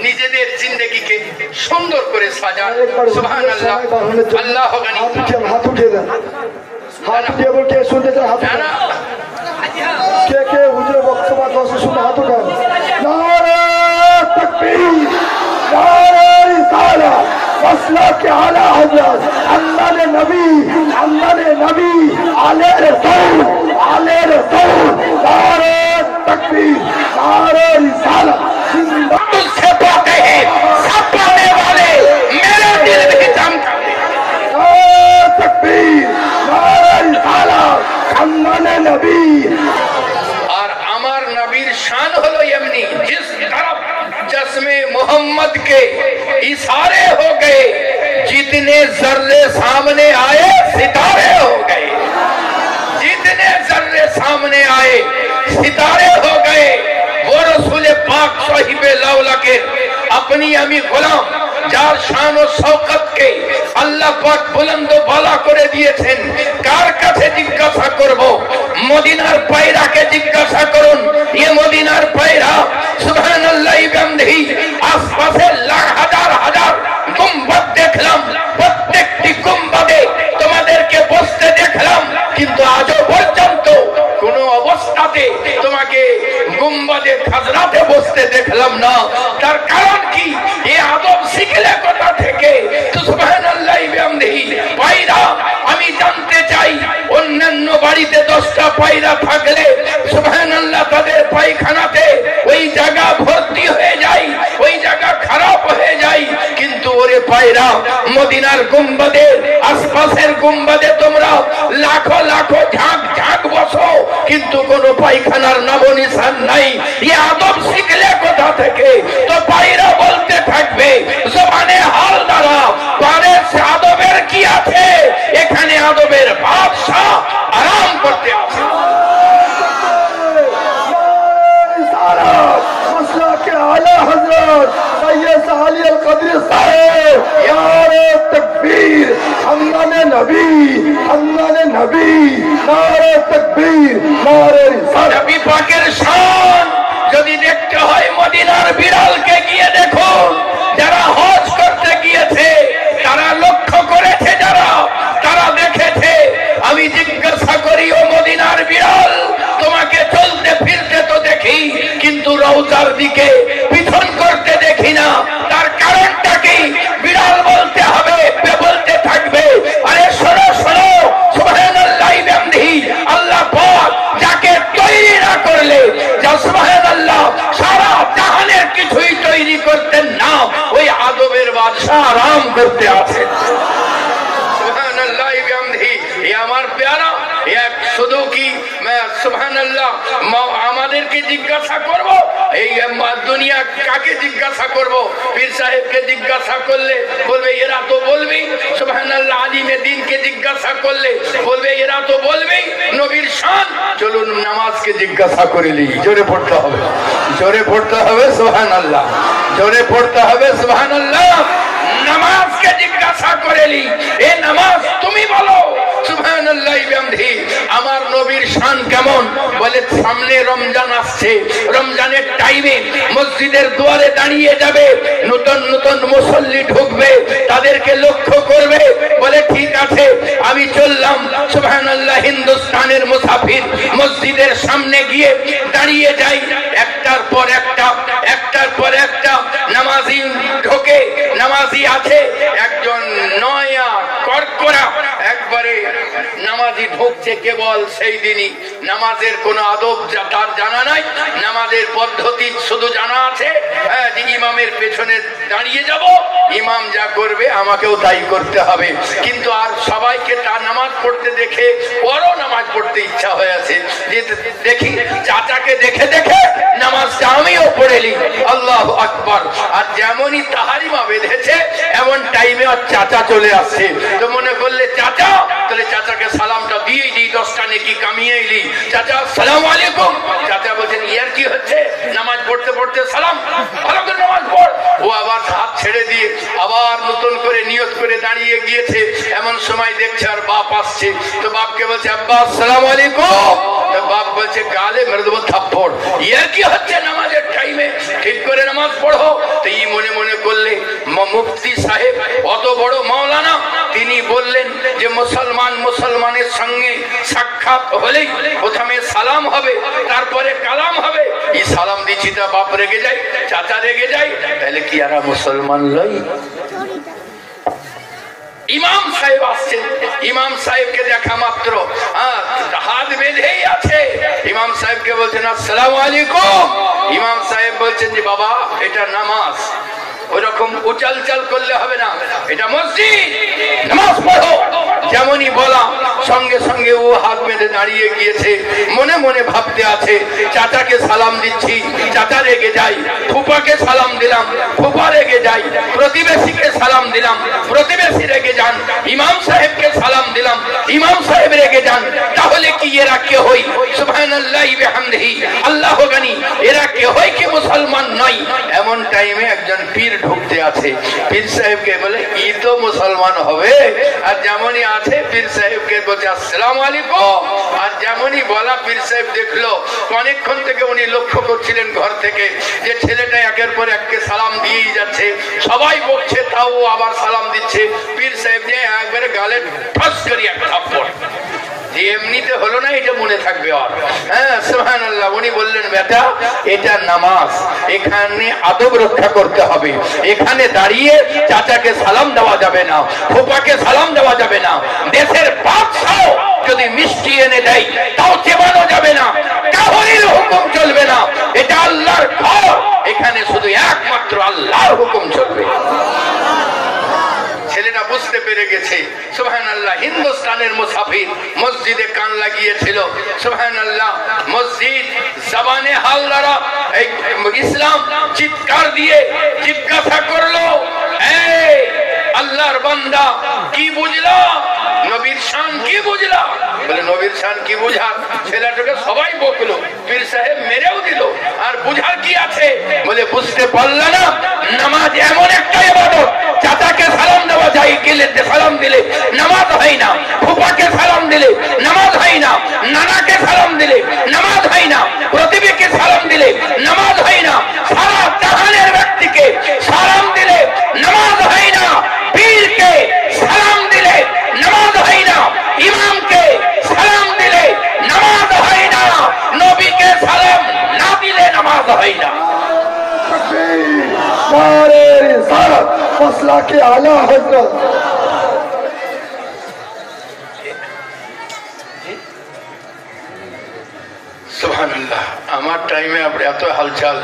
নিজেদের জিন্দগিকে সুন্দর করে সাজান। সুবহানাল্লাহ। আল্লাহ গানি। হাত উঠিয়ে দেন, হাত উঠিয়ে বল, কে শুনতে চায় হাত উঠান, কে কে হুজুরের বক্তব্য শুনে হাত উঠান। নারে তাকবীর, নারে রিসালাত, মাসলাক আলা হযরত, আল্লাহ ने नबी, अल्लाह ने नबी, आले रसूल, आले रसूल, नारे तकबीर, नारे रिसालत। तुझसे पाते हैं सब पाने वाले मेरे दिल में चमका दे। नारे तकबीर, नारे रिसालत, अल्लाह ने नबी। और अमर नबीर शान हलो यमनी, जिस तरफ चश्मे मोहम्मद के इशारे हो गए, जितने जर्रे सामने आए सितारे हो गए, जितने जर्रे सामने आए सितारे हो गए। वो रसूल पाक साहिबे लाउलाके अपनी अमी गुलाम যার শান ও শওকতকে আল্লাহ পাক বুলন্দ বালা করে দিয়েছেন, কার কাছে জিজ্ঞাসা করব? মদিনার পায়রাকে জিজ্ঞাসা করুন। ये মদিনার পায়রা সুবহানাল্লাহ বিহামদিহি, আশপাশে লাখ হাজার হাজার গুম্বদ দেখলাম, প্রত্যেকটি গুম্বদে তোমাদেরকে বসতে দেখলাম, কিন্তু আজও পর্যন্ত কোন অবস্থাতে তোমাকে গুম্বদে খাজরাতে বসতে দেখলাম না। তার কারণ কি? এই আদব শিখলে কোথা থেকে? সুবহানাল্লাহ বিহামদিহি। পায়রা আমি জানতে চাই, অন্যান্য বাড়িতে 10টা পায়রা থাকলে সুবহানাল্লাহ তাদের পায়খানাতে ওই জায়গা ভর্তি হয়ে যায়, ওই জায়গা খারাপ হয়ে যায়, কিন্তু ওরে পায়রা মদিনার গুম্বদে আশপাশের গুম্বদে তোমরা লাখো লাখো ঝাঁক ঝাঁক বসো, কিন্তু কোনো পায়খানার নাম নিশান নাই। এই আদব শিখলে কোথা থেকে? তো পায়রা বলতে থাকবে জবানে হাল দ্বারা, পারে সে আদবের কি আছে? এখানে আদবের বাদশা আরাম করতে আছে। मसलाक आला हजरत सैयद अली अल कदरी साहब, यारे तकबीर, अल्लाह ने नबी, अल्लाह ने नबी, नारे तकबीर, नारे रिसालत। नबी पाकेर शान যদি দেখতে হয় মদিনার বিড়ালকে গিয়ে দেখুন। যারা হজ করতে গিয়েছে তারা লক্ষ্য করেছে, যারা তারা দেখেছে। আমি জিজ্ঞাসা করি, ও মদিনার বিড়াল, তোমাকে চলতে ফিরতে তো দেখি, কিন্তু রওজার দিকে পিছন করতে দেখি না। তার কারণটা কি? বিড়াল বলতে হবে, বলতে থাকবে, আরে শোনো শোনো, সুবহানাল্লাহ বিহামদিহি, আল্লাহ পাক যাকে তৈরি না করলে, যা সুবহানাল্লাহ সারা জাহানের কিছুই তৈরি করতেন না, ওই আদবের বাদশা আরাম করতে আছেন। সুবহানাল্লাহ বিহামদিহি। এ আমার প্যারা, এক শুধু কি সুবহানাল্লাহ আমাদেরকে জিজ্ঞাসা করব? এই দুনিয়া কাকে জিজ্ঞাসা করব? পীর সাহেবকে জিজ্ঞাসা করলে বলবে এরা তো বলবেই, সুবহানাল্লাহ আলিমে দ্বীনকে জিজ্ঞাসা করলে বলবে এরা তো বলবেই নবীর শান। চলুন নামাজকে জিজ্ঞাসা করিলি, জোরে পড়তে হবে, জোরে পড়তে হবে সুবহানাল্লাহ, জোরে পড়তে হবে সুবহানাল্লাহ। নামাজকে জিজ্ঞাসা করেলি, এ নামাজ তুমি বলো। সুবহানাল্লাহ বিহামদিহি। আমার নবীর শান কেমন? বলে সামনে রমজান আসছে, রমজানের টাইমে মসজিদের দুয়ারে দাঁড়িয়ে যাবে, নতুন নতুন মুসল্লি ঢুকবে, তাদেরকে লক্ষ্য করবে, বলে ঠিক আছে আমি চললাম। সুবহানাল্লাহ হিন্দুস্তানের মুসাফির মসজিদের সামনে গিয়ে দাঁড়িয়ে যাই, একটার পর একটা, একটার পর একটা নামাজি ঢোকে। নামাজি আছে একজন নয়া কড়কড়া, একবারে নামাজি ঢুকছে কেবল সেই দিনই। নামাজের কোন আদব তার জানা নাই, নামাজের পদ্ধতি শুধু জানা আছে যে ইমামের পেছনে দাঁড়িয়ে যাব, ইমাম যা করবে আমাকেও তাই করতে হবে। কিন্তু আর সবাইকে তার নামাজ পড়তে দেখে বড় নামাজ পড়তে ইচ্ছা হয়ে আছে, যে দেখি চাচাকে দেখে দেখে নামাজটা আমিও পড়েলি। আল্লাহু আকবার। আর যেমনই তাহারিমা বেঁধেছে এমন টাইমে আর চাচা চলে আসছে, তো মনে করলে চাচা, তাহলে চাচাকে সালামটা দিয়ে দিই, 10টা নেকি কামিয়ে এলি। চাচা আসসালামু আলাইকুম। চাচা বলছেন ইয়ার কি হচ্ছে? নামাজ পড়তে পড়তে সালাম, ভালো করে নামাজ পড়। ও আবার হাত ছেড়ে দিয়ে আবার নতুন করে নিয়ত করে দাঁড়িয়ে গিয়েছে। এমন সময় দেখছে আর বাপ আসছে, তো বাপকে বলছে আব্বা আসসালামু আলাইকুম। বাপ বলছে গালে মেরে দেবো থাপ্পড়। ইয়ার কি হচ্ছে নামাজের টাইমে? ঠিক করে নামাজ পড়ো। তো এই মনে মনে করলে মুফতি সাহেব অত বড় মাওলানা, তিনি বললেন যে মুসলমানের সঙ্গে সাক্ষাৎ হলেই প্রথমে সালাম হবে, তারপরে কালাম হবে। এই সালাম দিচ্ছি তা বাপ রেগে যায়, চাচা রেগে যায়, তাহলে কি আর মুসলমান লই? ইমাম সাহেব আসছেন, ইমাম সাহেবকে দেখা মাত্র হাত বেঁধেই আছে। ইমাম সাহেবকে বলছেন আসসালামু আলাইকুম। ইমাম সাহেব বলছেন যে বাবা এটা নামাজ, ওরকম উচাল চাল করলে হবে না, এটা মসজিদ, নামাজ পড়ো। যেমনই বলা সঙ্গে সঙ্গে ও হাত বেঁধে দাঁড়িয়ে গিয়েছে, মনে মনে ভাবতে আছে চাচাকে সালাম দিচ্ছি, চাচা রেগে যাই, ফুপাকে সালাম দিলাম, ফুপা রেগে যাই, প্রতিবেশীকে সালাম দিলাম, প্রতিবেশী রেগে যান, ইমাম সাহেবকে সালাম দিলাম, ইমাম সাহেব রেগে যান, তাহলে কি এরা কে হই? সুবহানাল্লাহি বিহামদিহি, আল্লাহ গানি, এরা কে হই কি মুসলমান নয়? এমন টাইমে একজন পীর ঢুকতে আছে। পীর সাহেবকে বলে ই তো মুসলমান হবে। আর যেমনই আছে পীর সাহেবকে বলছে আসসালামু আলাইকুম। আর যেমনই বলা পীর সাহেব দেখলো অনেকক্ষণ থেকে উনি লক্ষ্য করছিলেন ঘর থেকে যে ছেলেটা একের পর এককে সালাম দিয়েই যাচ্ছে, সবাই বকছে তাও আবার সালাম দিচ্ছে। পীর সাহেব যে একবারে গালে ঠাস করি এক থাপ্পড়, এমনিতে হলো না, এটা মনে থাকবে। আর হ্যাঁ সুবহানাল্লাহ, উনি বললেন বেটা এটা নামাজ, এখানে আদব রক্ষা করতে হবে, এখানে দাঁড়িয়ে চাচাকে সালাম দেওয়া যাবে না, ফুপাকে সালাম দেওয়া যাবে না, দেশের বাদশাহ যদি মিষ্টি এনে দেয় তাও চেবানো যাবে না, কাউরির হুকুম চলবে না, এটা আল্লাহর ঘর, এখানে শুধু একমাত্র আল্লাহর হুকুম চলবে। ছেলেটা বুঝতে পেরে গেছে। সুবহানাল্লাহ, হিন্দুস্তানের মুসাফির মসজিদে কান লাগিয়েছিল। সুবহানাল্লাহ, মসজিদ জবানে হাল দ্বারা এই ইসলাম চিৎকার দিয়ে জিজ্ঞাসা করলো, এই আল্লাহর বান্দা কি বুঝলা? নবীর শান কি বুঝলা? বলে নবীর শান কি বুঝার? ছেলেটাকে সবাই বকলো, পীর সাহেব মেরেও দিল, আর বুঝার কি আছে? বলে বুঝতে পারলা না, নামাজ এমন একটা ইবাদত, চাচাকে সালাম দেওয়া যায় গেলে সালাম দিলে নামাজ হয় না, ফুপাকে সালাম দিলে নামাজ হয় না, নানাকে সালাম দিলে নামাজ হয় না, প্রতিবেশীকে সালাম দিলে নামাজ হয় না, সারা জাহানের ব্যক্তিকে সালাম দিলে নামাজ হয় না, পীরকে সালাম দিলে নামাজ হয় না, ইমামকে সালাম দিলে নামাজ হয় না, নবীকে সালাম না দিলে নামাজ হয় না। মসলা কে আলা হযরত সুবহানাল্লাহ, আমার টাইমে আপনি এত হালচাল।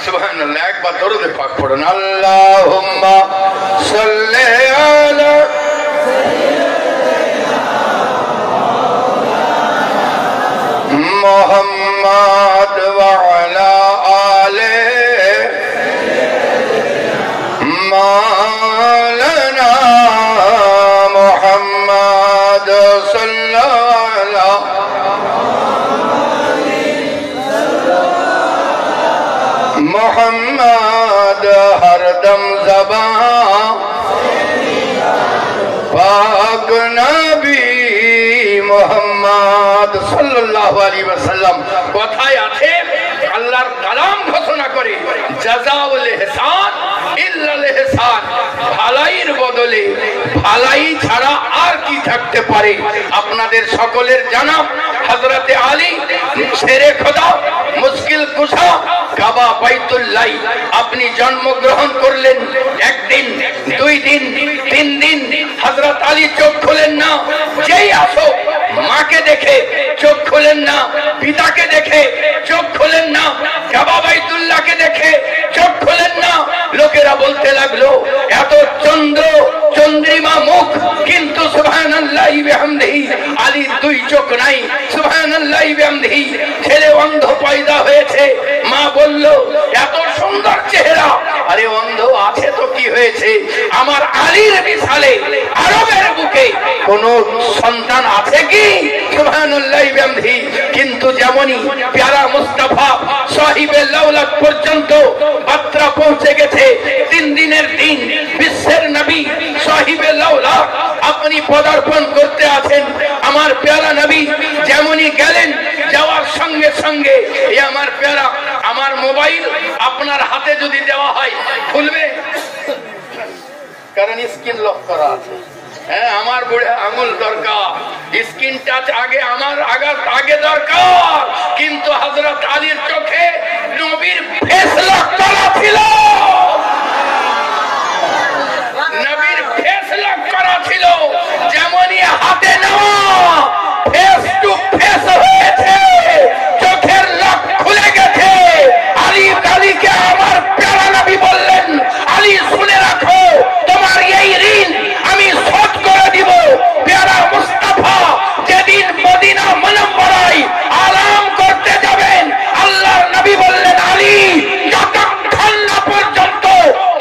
সুবহানাল্লাহ, একবার দরুদ পাক পড়ুন, আল্লাহুম্মা সাল্লি আলা মুহাম্মাদ ওয়া আলা আলি মাওলানা মুহাম্মাদ সাল্লাল্লাহু मोहम्मद हरदम ज़बां पाक नबी मोहम्मद सल्लल्लाहु अलैहि वसल्लम। কথায় আছে আল্লাহর কালাম ঘোষণা করে জাযাউল ইহসান ইল্লাল ইহসান, ভালাইয়ের বদলে ভালাই ছাড়া আর কি থাকতে পারে? আপনাদের সকলের জানা হযরতে আলী শেরে খোদা মুশকিল কুশা কাবা বাইতুল্লাহ আপনি জন্মগ্রহণ করলেন। একদিন, দুই দিন, তিন দিন হযরত আলী চোখ খোলেন না, যেই আসো মাকে দেখে চোখ খোলেন না, পিতাকে দেখে চোখ খোলেন না, কাবা বাইতুল্লাহকে দেখে চোখ খোলেন না। লোকেরা বলতে লাগলো এত চন্দ্র চন্দ্রিমা মুখ, কিন্তু সুবহানাল্লাহি বিহামদিহি আলীর দুই চোখ নাই। সুবহানাল্লাহি বিহামদিহি ছেলে অন্ধ পয়দা হয়েছে। মা বলল এত সুন্দর চেহারা, আরে অন্ধ আছে তো কি হয়েছে? আমার আলীর মিসালে আরবের বুকে কোন সন্তান আছে কি? সুবহানাল্লাহি বিহামদিহি। কিন্তু যেমনই প্যারা মুস্তাফা সাহিবে লাউলাত পর্যন্ত বার্তা পৌঁছে গেছে, 3 দিনের দিন বিশ্বের নবী সাহিবে লাউলাত আপনি পদার্পণ করতে আছেন। আমার প্যারা নবী যেমনই গেলেন, যাওয়ার সঙ্গে সঙ্গে এ আমার প্যারা আমার মোবাইল আপনার হাতে যদি দেওয়া হয় খুলবে? কারণ স্ক্রিন লক করা আছে। হ্যাঁ, আমার বুড়ে আঙুল দরকার, স্ক্রিন টাচ আগে আমার আগে দরকার। কিন্তু হযরত আলীর চোখে নবীর ফেস লক করা ছিল, নবীর ফেস লক করা ছিল। যেমনই হাতে নেওয়া ফেস টু ফেস হয়েছে, চোখের লক খুলে গেছে। আলীকে আমার প্যারা নবী বললেন, আলী শুনে রাখো, তোমার এই ঋণ আমি শোধ করে দিব। প্যারা মুস্তাফা যেদিন মদিনা মুনাওয়ারায় আরাম করতে যাবেন, আল্লাহর নবী বললেন, আলী যতক্ষণ না পর্যন্ত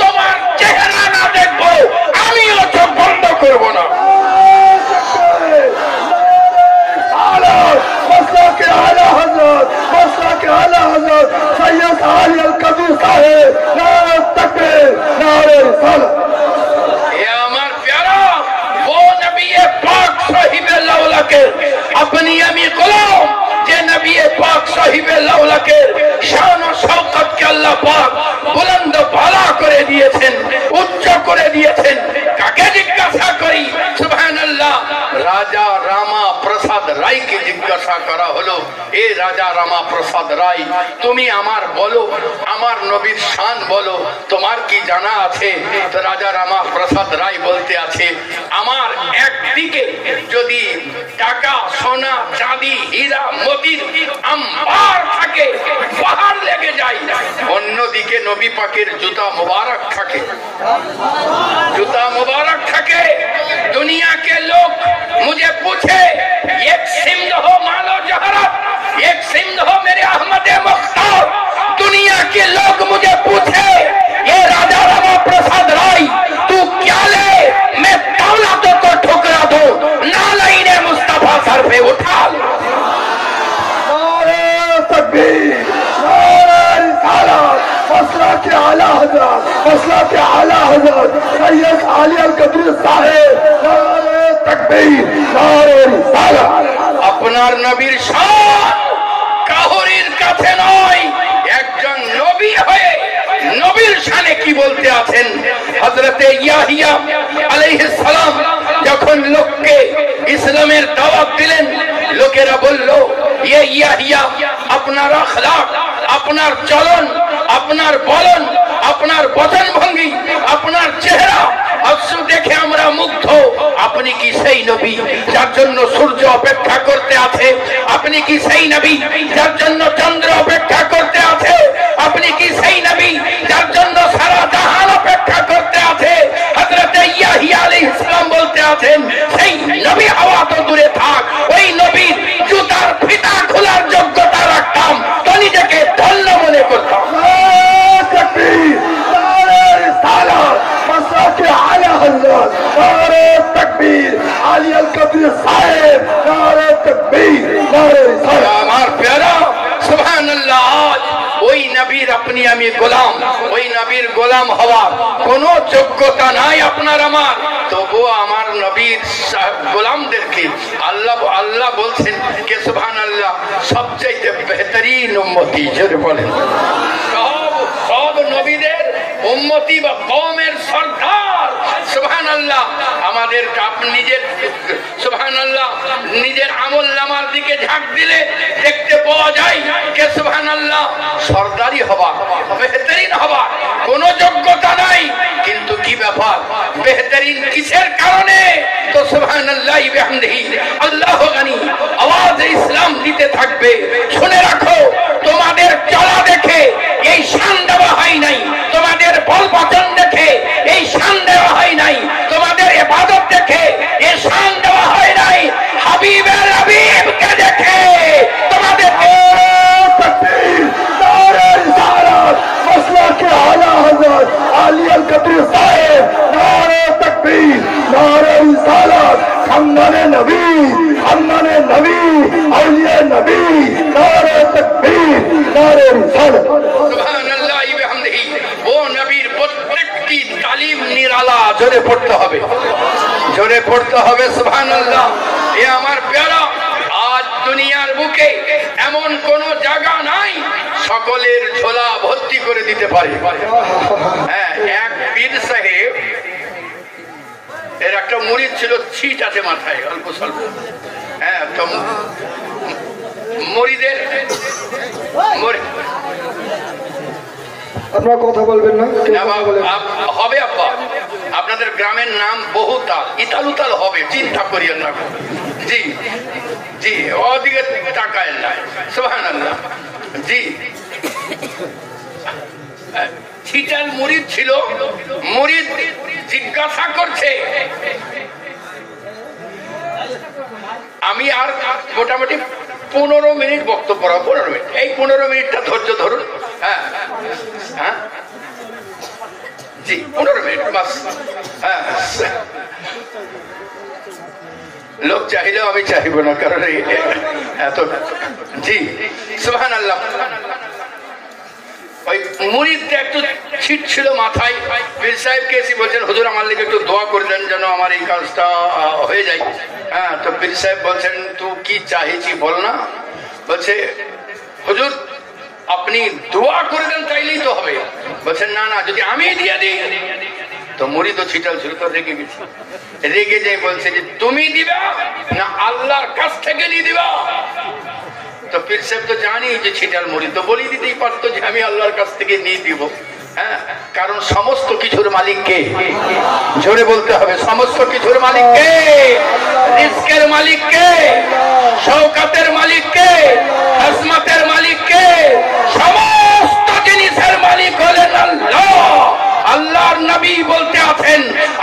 তোমার চেহারা না দেখবো আমিও চোখ বন্ধ করবো না। अपनी अमी गुलाम जे नबी पाक साहिब लौलके शान और शौकत के अल्लाह पाक बुलंद बाला करे दिएছেন, উচ্চ করে দিয়েছেন। কাকে জিজ্ঞাসা করি? সুবহানাল্লাহ। রাজা রামা প্রসাদ রায়কে জিজ্ঞাসা করা হলো, এ রাজা রামা প্রসাদ রায়, তুমি আমার বলো, আমার নবীর শান বলো, তোমার কি জানা আছে? তো রাজা রামা প্রসাদ রায় বলতে আছে, আমার একদিকে যদি টাকা সোনা চাঁদি হীরা মতির আম্বার থাকে, পাহাড় লেগে যায়, অন্যদিকে নবী পাকের জুতা মুবারক থাকে, जूता मुबारक थके। दुनिया के लोग मुझे पूछे, एक सिमत हो मालो जहरत, एक सिमत हो मेरे अहमद मुख्तार। दुनिया के लोग मुझे पूछे, ये राजा रामा प्रसाद राय तू क्या ले, मैं दौलतों को ठुकरा दूं, नालाइने मुस्तफा सर पे उठा लो। के आला हजरत, मसला के आला हजरत सैयद आली अल कदरी साहेब, नारे तकबीर, नारे रिसाला। আপনার নবীর শান কাহরির কাছে নয়, একজন নবী হয়ে নবীর শানে কি বলতে আছেন? হযরতে ইয়াহিয়া আলাইহিস সালাম যখন লোককে ইসলামের দাওয়াত দিলেন, লোকেরা বলল, ये ইয়াহিয়া আপনার আখলাক, আপনার চলন, আপনার বলন, আপনার বচন ভঙ্গি, আপনার চেহারা অবশ্য দেখে আমরা মুগ্ধ। আপনি কি সেই নবী যার জন্য সূর্য অপেক্ষা করতে আছে? আপনি কি সেই নবী যার জন্য চন্দ্র অপেক্ষা করতে আছে? আপনি কি সেই নবী যার জন্য সারা জাহান অপেক্ষা করতে আছে? হযরত ইয়াহিয়া আলাইহিস সালাম বলতে আছেন, সেই নবী হওয়া তো দূরে থাক, ওই নবীর জুতার ফিতা খোলার যোগ্যতা রাখতাম তো নিজেকে ধন্য মনে করতাম। আমার প্যারা সুবহানাল্লাহ, ওই নবীর আপনি আমি গোলাম, ওই নবীর গোলাম হওয়ার কোন যোগ্যতা নাই আপনার আমার। তবুও আমার নবীর গোলামদেরকে আল্লাহ বলছেন কে সুবহানাল্লাহ সবচেয়ে বেহতরিন উম্মতি। জোরে বলেন, সব নবীদের উম্মতি বা কওমের সরদার। সুবহানাল্লাহ। আমাদের নিজের সুবহানাল্লাহ নিজের আমল নামার দিকে ঝাঁক দিলে দেখতে পাওয়া যায় কে সুবহানাল্লাহ সরদারি হওয়া, বেহতরিন হওয়া কোনো যোগ্যতা নাই। কিন্তু কি ব্যাপার, বেহতরিন কিসের কারণে? তো সুবহানাল্লাহ বিহামদিহি আল্লাহু গানি আওয়াজে ইসলাম দিতে থাকবে। শুনে রাখো, তোমাদের চলা দেখে এই শান দেওয়া হয় নাই, তোমাদের বল বচন দেখে এই শান দেওয়া হয় নাই, তোমাদের ইবাদত দেখে এই শান দেওয়া হয় নাই, হাবিবের হাবিবকে দেখে তোমাদের मसला के आला हजरत आली अल कदरी साहेब, नारे तकबीर, नारे रिसालत, खानदाने नबी, खानदाने नबी, औलिया नबी, नारे तकबीर, नारे रिसालत। সুবহানাল্লাহ বিহামদিহি। ও নবীর প্রত্যেকটি তালিম নিরালা, জোরে পড়তে হবে, জোরে পড়তে হবে। সুবহানাল্লাহ। এ আমার প্যারা, আজ দুনিয়ার বুকে এমন কোন জায়গা নাই সকলের ঝোলা ভর্তি করে দিতে পারে। হ্যাঁ, এক পীর সাহেব এর একটা মুরিদ ছিল, ছিট আছে মাথায় অল্প স্বল্প। হ্যাঁ, তো মুরিদের আপনারা কথা বলবেন না হবে আব্বা, আপনাদের গ্রামের নাম বহুতাল, ইতাল উতাল হবে, চিন্তা করিয়েন না। জি জি, ওদিকে তাকায় না, সুবহানাল্লাহ। জি, ছিটাল মুরিদ ছিল। মুরিদ জিজ্ঞাসা করছে, আমি আর মোটামুটি 15 মিনিট বক্তব্য পড়াবো, 15 মিনিট, এই 15 মিনিটটা ধৈর্য ধরুন। হ্যাঁ হ্যাঁ, জি 15 মিনিট বাস। হ্যাঁ, লোক চাইলেও আমি চাইব না, কারণ এত। জি সুবহানাল্লাহ। ওই মুরিদটা একটু ছিট ছিল মাথায়। পীর সাহেবকে এসে বলছেন, হুজুর আমার লিগে একটু দোয়া করে দেন যেন আমার এই কাজটা হয়ে যায়। হ্যাঁ, তো পীর সাহেব বলছেন, তুই কি চাইছি বল না। বলছে, হুজুর আপনি দোয়া করে দেন তাইলেই তো হবে। বলছেন, না না, যদি আমি দিয়ে দিই। তো মুরিদ ও ছিটাল ছিল, তো রেগে গেছে। রেগে যাই বলছে যে, তুমি দিবা না আল্লাহর কাছ থেকে নিয়ে দিবা। তো পীর সাহেব তো জানি যে ছিটাল মুরিদ, তো বলি দিতেই পারতো যে আমি আল্লাহর কাছ থেকে নিয়ে দিব। হ্যাঁ, কারণ সমস্ত কিছুর মালিক কে? জোরে বলতে হবে, সমস্ত কিছুর মালিক কে? রিজকের মালিক কে? শওকতের মালিক কে? আজমতের মালিক কে? সমস্ত জিনিসের মালিক হলেন আল্লাহ। আল্লাহর নবী বলতে আছেন,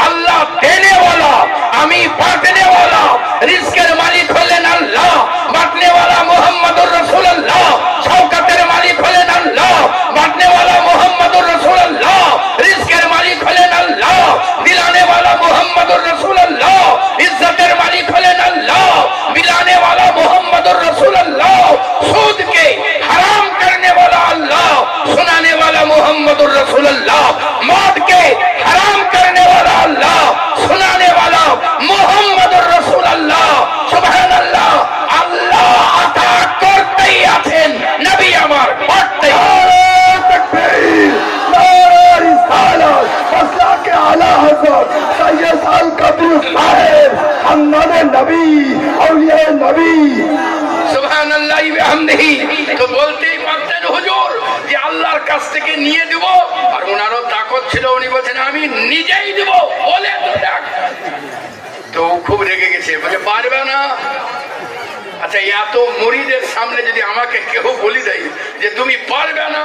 আল্লাহ দেনেওয়ালা, আমি বাঁটনেওয়ালা। রিজকের মালিক হলেন আল্লাহ, বাঁটনেওয়ালা মুহাম্মদুর রাসূলুল্লাহ। শওকতের মালিক হলেন আল্লাহ, বাঁটনেওয়ালা মুহাম্মদুর রাসূলুল্লাহ। রিজকের মালিক হলেন আল্লাহ, দিলানেওয়ালা মুহাম্মদুর রাসূলুল্লাহ। ইজ্জতের মালিক হলেন আল্লাহ, বিলানেওয়ালা মুহাম্মদুর রাসূলুল্লাহ। সুদকে হারাম करने वाला अल्लाह, सुनाने वाला मुहम्मदुर रसूलुल्लाह। मौत के हराम करने वाला अल्लाह, सुनाने वाला मुहम्मदुर रसूलुल्लाह। सुबहानाल्लाह। अल्लाह अता करतेই আছেন, নবী আমার পড়তেই। তাকবীর, নারে রিসালাত, মাসলাকে আলা হযরত সৈয়দ আল কবির সাহেব, হান্নানে নবী, আউলিয়া নবী। সুবহানাল্লাহি ওয়া বিহামদিহি। তো বলতেই পারতেন হুজুর যে আল্লাহর কাছ থেকে নিয়ে দেব, আর ওনারও তাকত ছিল, উনি বলছেন আমি নিজেই দেব বলে তো দেখ। তো খুব রেগে গেছে, বলে পারবে না। আচ্ছা, এত মুরিদের সামনে যদি আমাকে কেউ বলি দেয় যে তুমি পারবে না,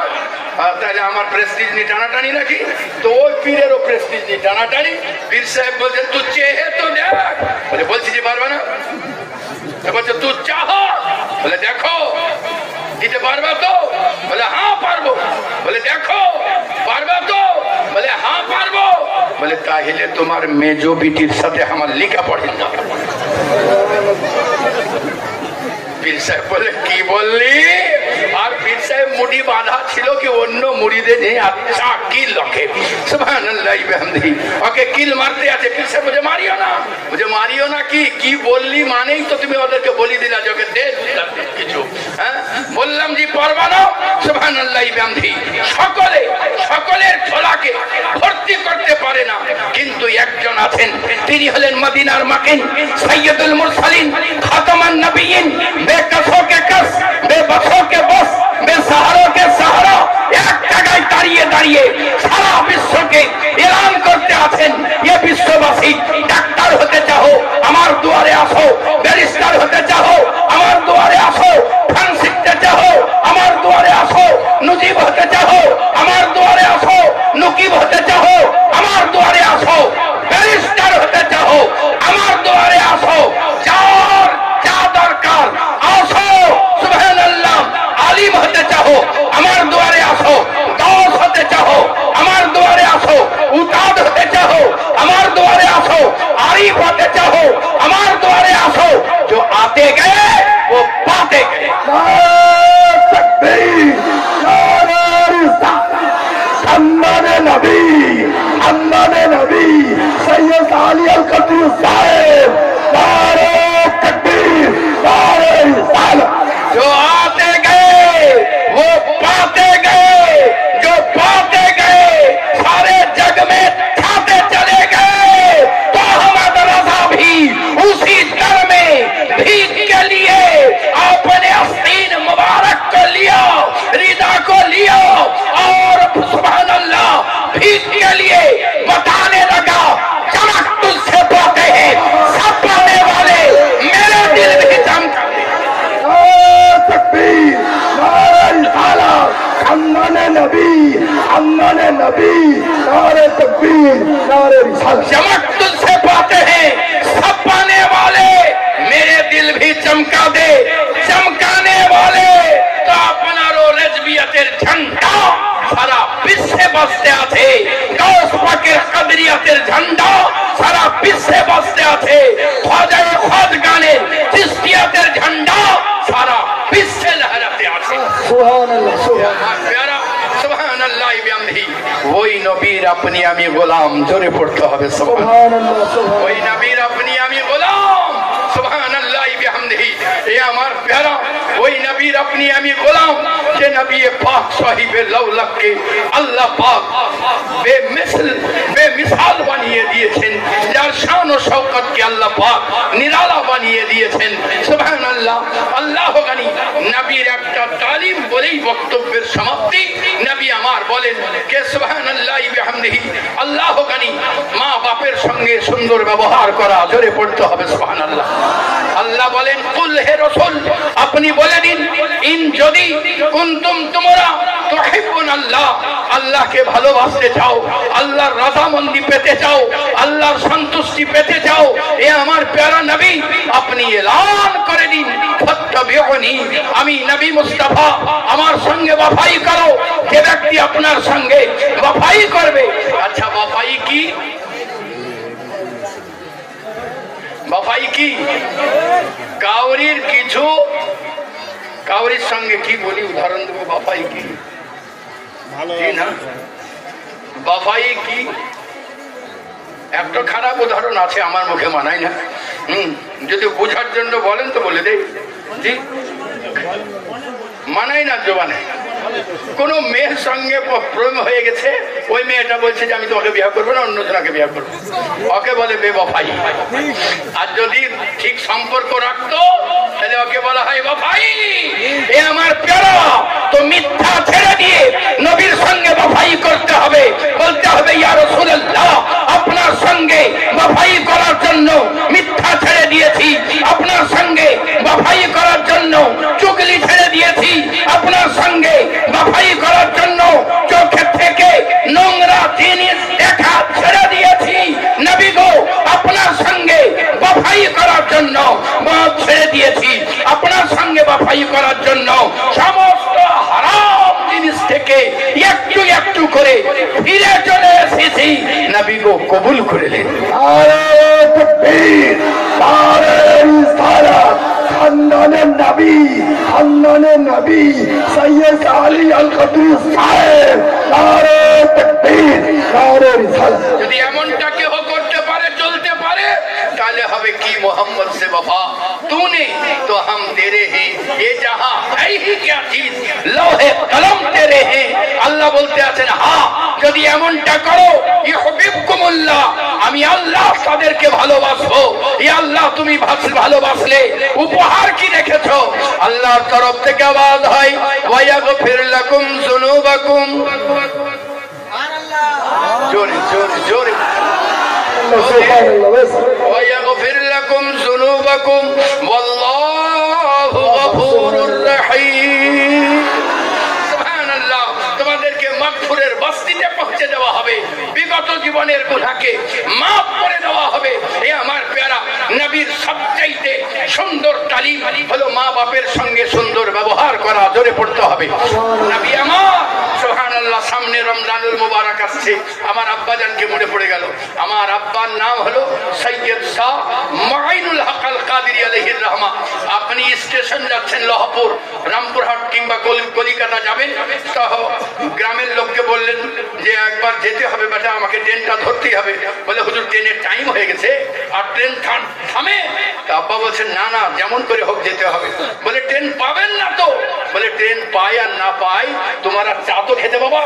তাহলে আমার প্রেস্টিজ নিয়ে টানাটানি নাকি? তো ওই পীরেরও প্রেস্টিজ নিয়ে টানাটানি। পীর সাহেব বলছেন, তুই চেয়ে তো দেখ। বলে বলছি যে পারবে না। বলছে তুই চাহ, বলে দেখো দিতে পারবা তো? বলে হ্যাঁ পারবো। বলে দেখো পারবা তো? বলে হ্যাঁ পারবো। বলে তাহলে তোমার মেজো বিটির সাথে আমার লেখা পড়ে না। পীর সাহেব বলে কি বললি? আর পীর সাহেব মুড়ি বাঁধা ছিল কি অন্য মুড়িদের নেই। আচ্ছা কিল ওকে, সুবহানাল্লাহি ওয়া বিহামদিহি। ওকে কিল মারতে আছে। পীর সাহেব বলে মারিও না। বলে মারিও না কি? কি বললি মানেই তো তুমি ওদেরকে বলি দিলা যে ওকে দে কিছু। হ্যাঁ, বললাম যে পারবা না। সুবহানাল্লাহি ওয়া বিহামদিহি। সকলের ছোলাকে ভর্তি করতে পারে না, কিন্তু একজন আছেন, তিনি হলেন মদিনার মাকিন, সাইয়্যিদুল মুরসালিন, খাতামান নবিয়্যিন, बेकसों के कस, बेबसों के बस, बेसहारों के सहारा। एक जगह दाঁড়িয়ে সারা বিশ্বকে এলান করতে আছেন, ये বিশ্ববাসী, ডাক্তার হতে চাও আমার দুয়ারে আসো, ব্যারিস্টার হতে চাও আমার দুয়ারে আসো, ফান শিখতে চাও আমার দুয়ারে আসো, নুজিব হতে চাও আমার দুয়ারে আসো, নুকিব হতে চাও আমার দুয়ারে আসো, ব্যারিস্টার হতে চাও আমার দুয়ারে আসো। যার যা দরকার আসো। সুবহানাল্লাহ। আলিম হতে চাও আমার দুয়ারে আসো, গাউস হতে চাও আমার দুয়ারে আসো, উস্তাদ হতে চাও আমার দুয়ারে আসো, আরিফ হতে চাও আমার দুয়ারে আসো। जो आते गए वो पाते गए। তাকবীর, নারে রিসালাত, হান্নানে নবী, হান্নানে নবী, সৈয়দ আলী আল কদরি সাহেব, নারে তাকবীর, নারে রিসালাত। जो आते गए वो पाते नबी अन्नाने नबी नारे तकबीर नारे रिसालत। चमक तुझसे पाते हैं सब पाने वाले, मेरे दिल भी चमका दे चमकाने वाले। तो अपना रो रजबियतेर झंडा সারা বিশ্বে বাজতে আছে, গাউস পাকের কাদরিয়াতের ঝান্ডা সারা বিশ্বে বাজতে আছে, খাজায়ে খাজগানের চিশতিয়াতের ঝান্ডা সারা বিশ্বে লহরাতে আছে। সুবহানাল্লাহ সুবহানাল্লাহ প্যারা সুবহানাল্লাহ বিহামদিহি। ওই নবীর আপনি আমি গোলাম, জোরে পড়তে হবে সুবহানাল্লাহ সুবহানাল্লাহ। ওই নবীর আপনি আমি গোলাম, সুবহানাল্লাহ বিহামদিহি। এ আমার প্যারা ওই নবীর আপনি আমি গোলাম, যে নবী পাক সাহিবে লাউলাকে আল্লাহ পাক বেমিসাল বানিয়ে দিয়েছেন, যার শান ও শওকতকে আল্লাহ পাক নিরালা বানিয়ে দিয়েছেন। সুবহানাল্লাহ। আল্লাহ গানি নবীর একটা তালিম বলেই বক্তব্যের সমাপ্তি। নবী আমার বলেন কে সুবহানাল্লাহ বিহামদিহি, আল্লাহ গানি মা বাপের সঙ্গে সুন্দর ব্যবহার করা, জোরে পড়তে হবে সুবহানাল্লাহ। আল্লাহ বলেন কুল হে রাসূল আপনি বলে দিন, ইন যদি কুনতুম তোমরা তুহিব্বুন আল্লাহ, আল্লাহকে ভালোবাসতে চাও, আল্লাহর রাজামন্দি পেতে চাও, আল্লাহর সন্তুষ্টি পেতে চাও, এ আমার প্যারা নবী আপনি এলান করে দিন ফাত্তাবিউনি, আমি নবী মুস্তাফা আমার সঙ্গে ওয়াফাই করো। যে ব্যক্তি আপনার সঙ্গে ওয়াফাই করবে, আচ্ছা ওয়াফাই কি? ওয়াফাই কি? কাউরির কিছু কাউরির সঙ্গে কি বলি উদাহরণ দেবো, ওয়াফাই কি না? ওয়াফাই কি? একটা খারাপ উদাহরণ আছে, আমার মুখে মানায় না। যদি বোঝার জন্য বলেন তো বলে দেই। জি মানায় না জবানে। কোন মেয়ের সঙ্গে প্রেম হয়ে গেছে, ওই মেয়েটা বলছে যে আমি তোমাকে বিয়ে করবো না, অন্য জনকে বিয়ে করবো, ওকে বলে বেওয়াফাই। আর যদি ঠিক সম্পর্ক রাখতো তাহলে ওকে বলা হয় ওয়াফাই। এ আমার প্যারা, তো মিথ্যা ছেড়ে দিয়ে নবীর সঙ্গে ওয়াফাই করতে হবে, বলতে হবে ইয়া রাসূলুল্লাহ আপনার সঙ্গে ওয়াফাই করার জন্য মিথ্যা ছেড়ে দিয়েছি, আপনার সঙ্গে ওয়াফাই করার জন্য চুগলি ছেড়ে দিয়েছি, আপনার সঙ্গে ওয়াফাই করার জন্য চোখের থেকে নোংরা জিনিস দেখা ছেড়ে দিয়েছি। নবী গো আপনার সঙ্গে ওয়াফাই করার জন্য ছেড়ে দিয়েছি, আপনার সঙ্গে ওয়াফাই করার জন্য সমস্ত হারাম জিনিস থেকে একটু একটু করে ফিরে চলে এসেছি। নবী গো কবুল করে নেন। নারে তাকবীর নারে রিসালাত। খানদানে নবী খানদানে নবী সৈয়দ আলী আল কদরি সাহেব নারে তাকবীর নারে রিসালাত। যদি এমনটা কেউ করতে পারে চলতে পারে তাহলে হবে কি मोहम्मद से वफा तूने तो हम तेरे हैं, ये जहां है ही क्या चीज लोहे कलम तेरे हैं। আল্লাহ বলতে আছেন হ্যাঁ যদি এমনটা করো ইউহিব্বুকুমুল্লাহ, আমি আল্লাহ তাদেরকে ভালোবাসবো। ই আল্লাহ তুমি ভালোবাসলে উপহার কি রেখেছো? আল্লাহর তরফ থেকে আওয়াজ হয় ওয়ায়াগফির লাকুম যুনুবাকুম। জোরে জোরে জোরে ويغفر لكم ذنوبكم والله غفور رحيم। সুবহানাল্লাহ। তোমাদেরকে মাগফিরের বস্তিতে পৌঁছে দেওয়া হবে, বিগত জীবনের গুনাহকে মাফ করে দেওয়া হবে। এ আমার প্যারা নবীর সবচাইতে সুন্দর তালিম হলো মা বাপের সঙ্গে সুন্দর ব্যবহার করা, জোরে পড়তে হবে। নবী আমার সুবহানাল্লাহ। সামনে রমজানুল মুবারক আসছে, আমার আব্বাজানকে মনে পড়ে গেল। আমার আব্বার নাম হলো সৈয়দ শাহ মাইনুল হক আল কাদেরী আলাইহির রহমা। আপনি স্টেশন যাচ্ছেন লহপুর, রামপুরহাট কিংবা কলিকাতা যাবেন, তো গ্রামের লোককে বললেন যে একবার যেতে হবে বেটা, আমাকে ট্রেনটা ধরতেই হবে। বলে হুজুর ট্রেনের টাইম হয়ে গেছে, আর ট্রেন থামে। তা আব্বা বলছেন না না যেমন করে হোক যেতে হবে। বলে ট্রেন পাবেন না তো? বলে ট্রেন পাই আর না পাই তোমার আর চা তো খেতে বাবা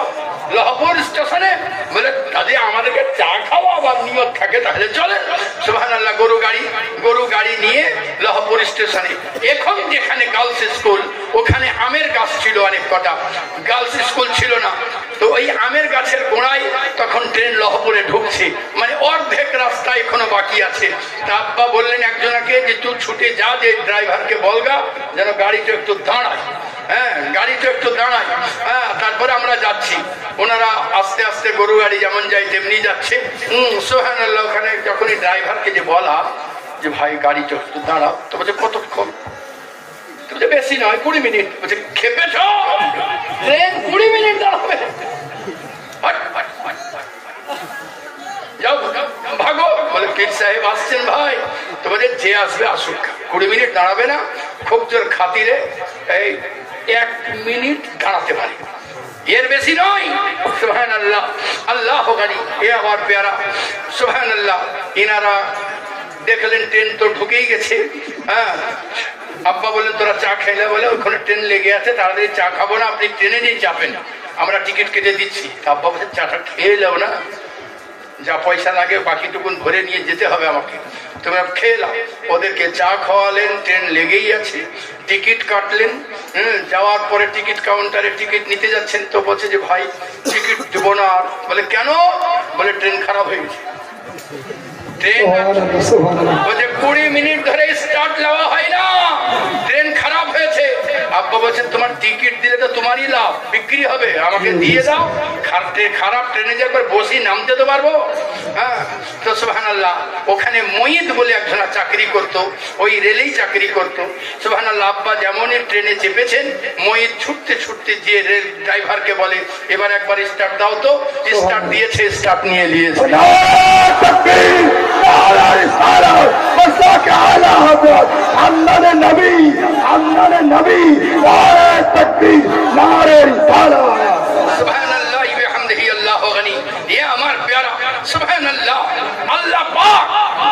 লহপুর স্টেশনে। বলে কাজে আমাদেরকে চা খাওয়া আবার নিয়ত থাকে তাহলে চলে। সুবহানাল্লাহ। গরু গাড়ি নিয়ে লহপুর স্টেশনে। এখন যেখানে গার্লস স্কুল, ওখানে আমের গাছ ছিল অনেক কটা, গার্লস স্কুল ছিল না। তো ওই আমের গাছের গোড়ায় তখন ট্রেন লহপুরে ঢুকছে, মানে অর্ধেক রাস্তা এখনো বাকি আছে। তা আব্বা বললেন একজনকে যে তুই ছুটে যা, যে ড্রাইভারকে বলগা যেন গাড়িটা একটু দাঁড়ায়। হ্যাঁ গাড়ি তো একটু দাঁড়ায়, হ্যাঁ তারপরে আমরা যাচ্ছি। ওনারা আস্তে আস্তে গরু গাড়ি যেমন যায় তেমনি যাচ্ছে। সুবহানাল্লাহ। ওখানে যখনই ড্রাইভারকে যে বলা যে ভাই গাড়ি তো একটু দাঁড়াও, তো বলছে কতক্ষণ? বেশি নয়, 20 মিনিট। বলছে খেপেছ? ট্রেন 20 মিনিট দাঁড়াবে? যাও ভাগো। বলে পীর সাহেব আসছেন ভাই। তো বলে যে আসবে আসুক, 20 মিনিট দাঁড়াবে না। খুব জোর খাতিরে এই 1 মিনিট দাঁড়াতে পারি, এর বেশি নয়। সুবহানাল্লাহ। আল্লাহ গানি এ আমার পেয়ারা। সুবহানাল্লাহ। ইনারা দেখলেন ট্রেন তো ঢুকেই গেছে। হ্যাঁ আব্বা বললেন তোরা চা খাইলে? বলে ওখানে ট্রেন লেগে আছে, তাড়াতাড়ি চা খাবো না, আপনি ট্রেনে নিয়ে চাপেন, আমরা টিকিট কেটে দিচ্ছি। আব্বা বলছে চাটা খেয়ে এলাও না, যা পয়সা লাগে বাকিটুকুন ভরে নিয়ে যেতে হবে আমাকে, তোমরা খেয়ে নাও। ওদেরকে চা খাওয়ালেন, ট্রেন লেগেই আছে। টিকিট কাটলেন, যাওয়ার পরে টিকিট কাউন্টারে টিকিট নিতে যাচ্ছেন, তো বলছে যে ভাই টিকিট দেবো না। বলে কেন? বলে ট্রেন খারাপ হয়ে গেছে। ট্রেন 20 মিনিট ধরে স্টার্ট নেওয়া হয় না, ট্রেন খারাপ হয়েছে। আব্বা বলছেন তোমার টিকিট দিলে তো তোমারই লাভ, বিক্রি হবে, আমাকে দিয়ে দাও। খারাপ ট্রেনে যে একবার বসি নামতে তো পারবো। হ্যাঁ তো সুবহানাল্লাহ। ওখানে মঈদ বলে একজনা চাকরি করতো, ওই রেলেই চাকরি করতো। সুবহানাল্লাহ। আব্বা যেমনই ট্রেনে চেপেছেন, মঈদ ছুটতে ছুটতে গিয়ে রেল ড্রাইভারকে বলে এবার একবার স্টার্ট দাও তো। স্টার্ট দিয়েছে, স্টার্ট নিয়ে নিয়েছে। আল্লাহ পাক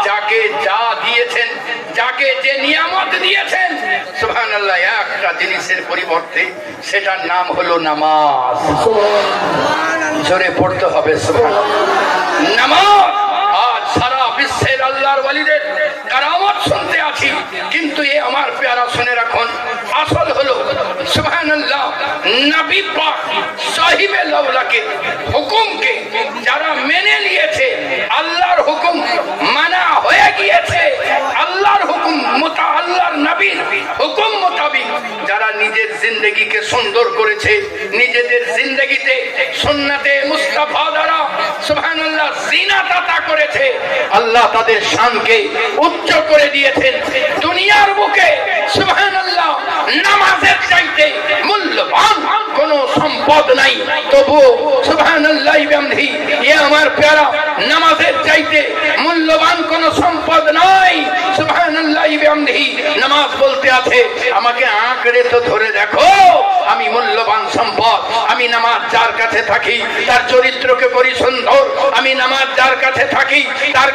যাকে যা দিয়েছেন, যাকে যে নিয়ামত দিয়েছেন, সুবহানাল্লাহ, একটা জিনিসের পরিবর্তে সেটার নাম হলো নামাজ। জোরে পড়তে হবে সুবহানাল্লাহ। নামাজ। আজ সারা বিশ্বের আল্লাহর ওয়ালিদের কারামত শুনতে আছি, কিন্তু এ আমার পেয়ারা শুনে রাখুন, আসল হলো সুবহানাল্লাহ নবী পাক সাহিবে লাউলাকে হুকুমকে যারা মেনে নিয়েছে, আল্লাহর হুকুম মানা হয়ে গিয়েছে, আল্লাহর হুকুম আল্লাহর নবীর হুকুম মোতাবিক যারা নিজের জিন্দেগিকে সুন্দর করেছে, নিজেদের জিন্দেগিতে সুন্নতে মুস্তাফা দ্বারা সুবহানাল্লাহ জিনাত করেছে, আল্লাহ তাদের শানকে উচ্চ করে দিয়েছেন দুনিয়ার বুকে। সুবহানাল্লাহ। নামাজের চাইতে মূল্যবান কোন সম্পদ নাই, তবু সুবহানাল্লাহ বিহামদিহি এ আমার প্যারা নামাজের চাইতে মূল্যবান কোন সম্পদ নাই। সুবহানাল্লাহ বিহামদিহি নামাজ বলতে আছে আমাকে আঁকড়ে তো ধরে দেখো, আমি মূল্যবান সম্পদ। আমি নামাজ যার কাছে থাকি তার চরিত্রকে করি সুন্দর, আমি নামাজ যার কাছে থাকি তার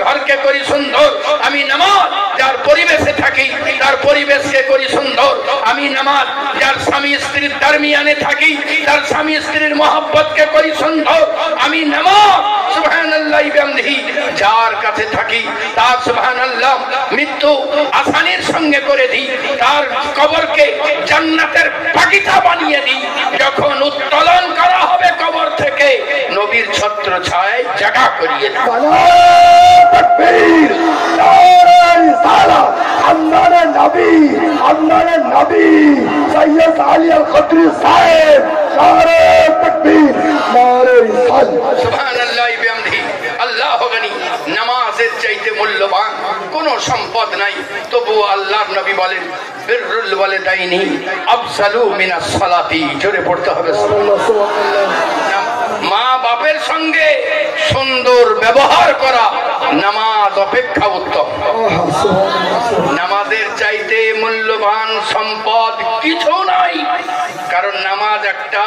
ঘরকে করি সুন্দর, আমি নামাজ যার পরিবেশে থাকি তার পরিবেশকে করি সুন্দর, আমি নামাজ যার স্বামী স্ত্রীর দরমিয়ানে থাকি তার স্বামী স্ত্রীর মহব্বতকে করি সুন্দর, আমি নামাজ সুবহানাল্লাহ বিহামদিহি যার কাছে থাকি তার সুবহানাল্লাহ মৃত্যু আসানির সঙ্গে করে দিই, তার কবরকে জান্নাতের বাগিচা বানিয়ে দিই। যখন উত্তোলন করা হবে কবর থেকে, নবীর ছত্র ছায় জায়গা করিয়ে দিই। নামাজের চাইতে মূল্যবান কোন সম্পদ নাই, তবু আল্লাহর নবী বলেন বিররুল ওয়ালিদাইনি আফজালু মিনাস সালাতি। জোরে পড়তে হবে। মা বাপের সঙ্গে সুন্দর ব্যবহার করা নামাজ অপেক্ষা উত্তম। নামাজের চাইতে মূল্যবান সম্পদ কিছু নাই, কারণ নামাজ একটা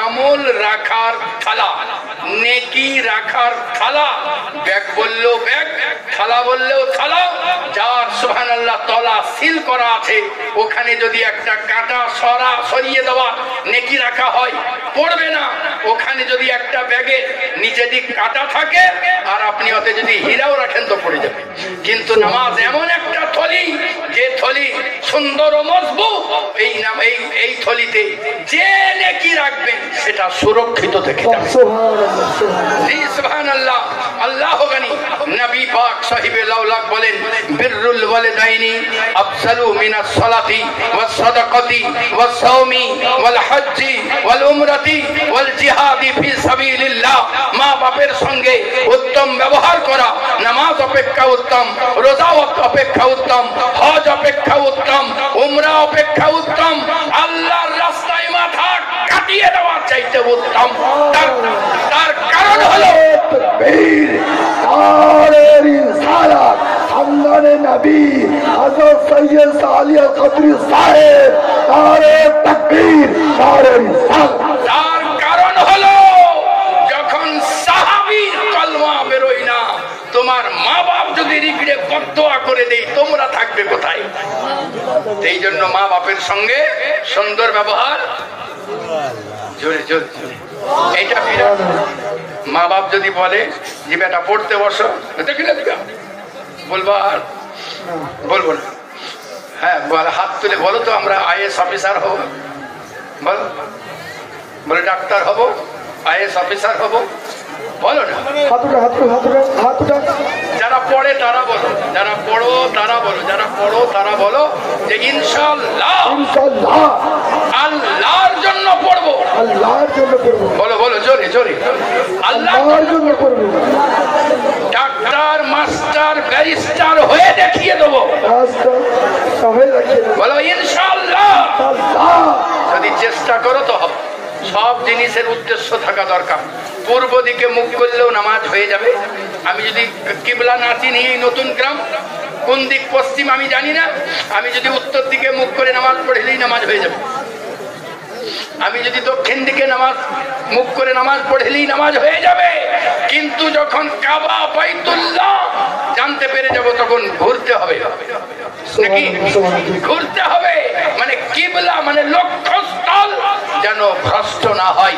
আমল রাখার থালা, নেকি রাখার থালা। ব্যাগ বললেও ব্যাগ, থালা বললেও থালা। যার সুবহানাল্লাহ তলা সিল করা আছে, ওখানে যদি একটা কাঁটা সরিয়ে দেওয়া নেকি রাখা হয় পড়বে না। ওখানে যদি একটা ব্যাগে নিচে দিক কাটা থাকে আর আপনি ওতে যদি হীরাও রাখেন তো পড়ে যাবে। কিন্তু নামাজ এমন একটা থলি, যে থলি সুন্দর ও মজবুত, এই থলিতে যে নেকি রাখবেন সেটা সুরক্ষিত থেকে যাবে। সুবহানাল্লাহ। আল্লাহ গানি নবী পাক সাহিবে লাউলাক বলেন বিররুল ওয়ালিদাইনি আফসালু মিনাস সালাতি ওয়াস সাদাকাতি ওয়াস সাওমি ওয়াল হজ্জি ওয়াল উমরাতি ওয়াল জিহাদি ফি সাবিলিল্লাহ। মা বাপের সঙ্গে উত্তম ব্যবহার করা নামাজ অপেক্ষা উত্তম, রোজা অপেক্ষা উত্তম, হজ অপেক্ষা উত্তম, উমরা অপেক্ষা উত্তম, আল্লাহর রাস্তায় মাথা কাটিয়ে দেওয়ার চাইতে উত্তম। তার কারণ হলো খানদানে নবী হযরত সৈয়দ আলী আল কদরি সাহেব নারে তাকবীর নারে রিসালাত। তার কারণ হলো যখন সাহাবীর কলমা বেরোয় না, তোমার মা বাপ যদি রিগড়ে বদদোয়া করে দেই তোমরা থাকবে কোথায়? এই জন্য মা বাপের সঙ্গে সুন্দর ব্যবহার। জোরে জোরে এইটা বিরাট। মা বাপ যদি বলে যে বেটা পড়তে বসো, বলবো আর বলবো না। হ্যাঁ বলে হাত তুলে বলো তো আমরা আইএস অফিসার হব, বলো বলে ডাক্তার হব, আইএস অফিসার হব, বলো না। যারা পড়ে তারা বলো, যারা পড়ো তারা বলো, যারা পড়ো তারা বলো যে ইনশাআল্লাহ আল্লাহর জন্য পড়বো, আল্লাহর জন্য পড়বো, বলো বলো জোরে জোরে আল্লাহর জন্য পড়বো। ডাক্তার মাস্টার ব্যারিস্টার হয়ে দেখিয়ে দেবো, বলো ইনশাআল্লাহ। যদি চেষ্টা করো তো হবে। সব জিনিসের উদ্দেশ্য থাকা দরকার। পূর্ব দিকে মুখ করলেও নামাজ হয়ে যাবে। আমি যদি কিবলা না চিনি, এই নতুন গ্রাম কোন দিক পশ্চিম আমি জানি না, আমি যদি উত্তর দিকে মুখ করে নামাজ পড়লেই নামাজ হয়ে যাবে। আমি যদি দক্ষিণ দিকে নামাজ মুখ করে নামাজ পড়লেই নামাজ হয়ে যাবে। কিন্তু যখন কাবা বাইতুল্লাহ জানতে পেরে যাব তখন ঘুরতে হবে, নাকি ঘুরতে হবে। মানে কিবলা মানে লক্ষ্যস্থল যেন ভ্রষ্ট না হয়।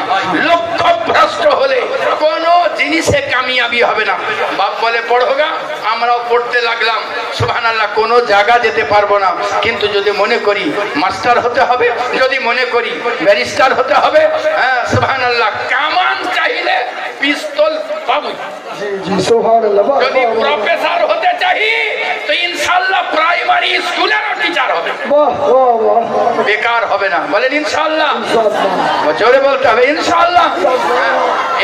লক্ষ্য ভ্রষ্ট হলে কোন জিনিসে কামিয়াবি হবে না। বাপ বলে পড়োগা, আমরাও পড়তে লাগলাম, সুবহানাল্লাহ, কোনো জায়গা যেতে পারবো না। কিন্তু যদি মনে করি মাস্টার হতে হবে, যদি মনে করি ব্যারিস্টার হতে হবে, হ্যাঁ সুবহানাল্লাহ, কামান চাইলে পিস্তল পাবো। যদি প্রফেসর হতে চাই তো ইনশাআল্লাহ প্রাইমারি স্কুলেরও টিচার হবে, বেকার হবে না। বলেন ইনশাআল্লাহ, জোরে বলতে হবে ইনশাআল্লাহ।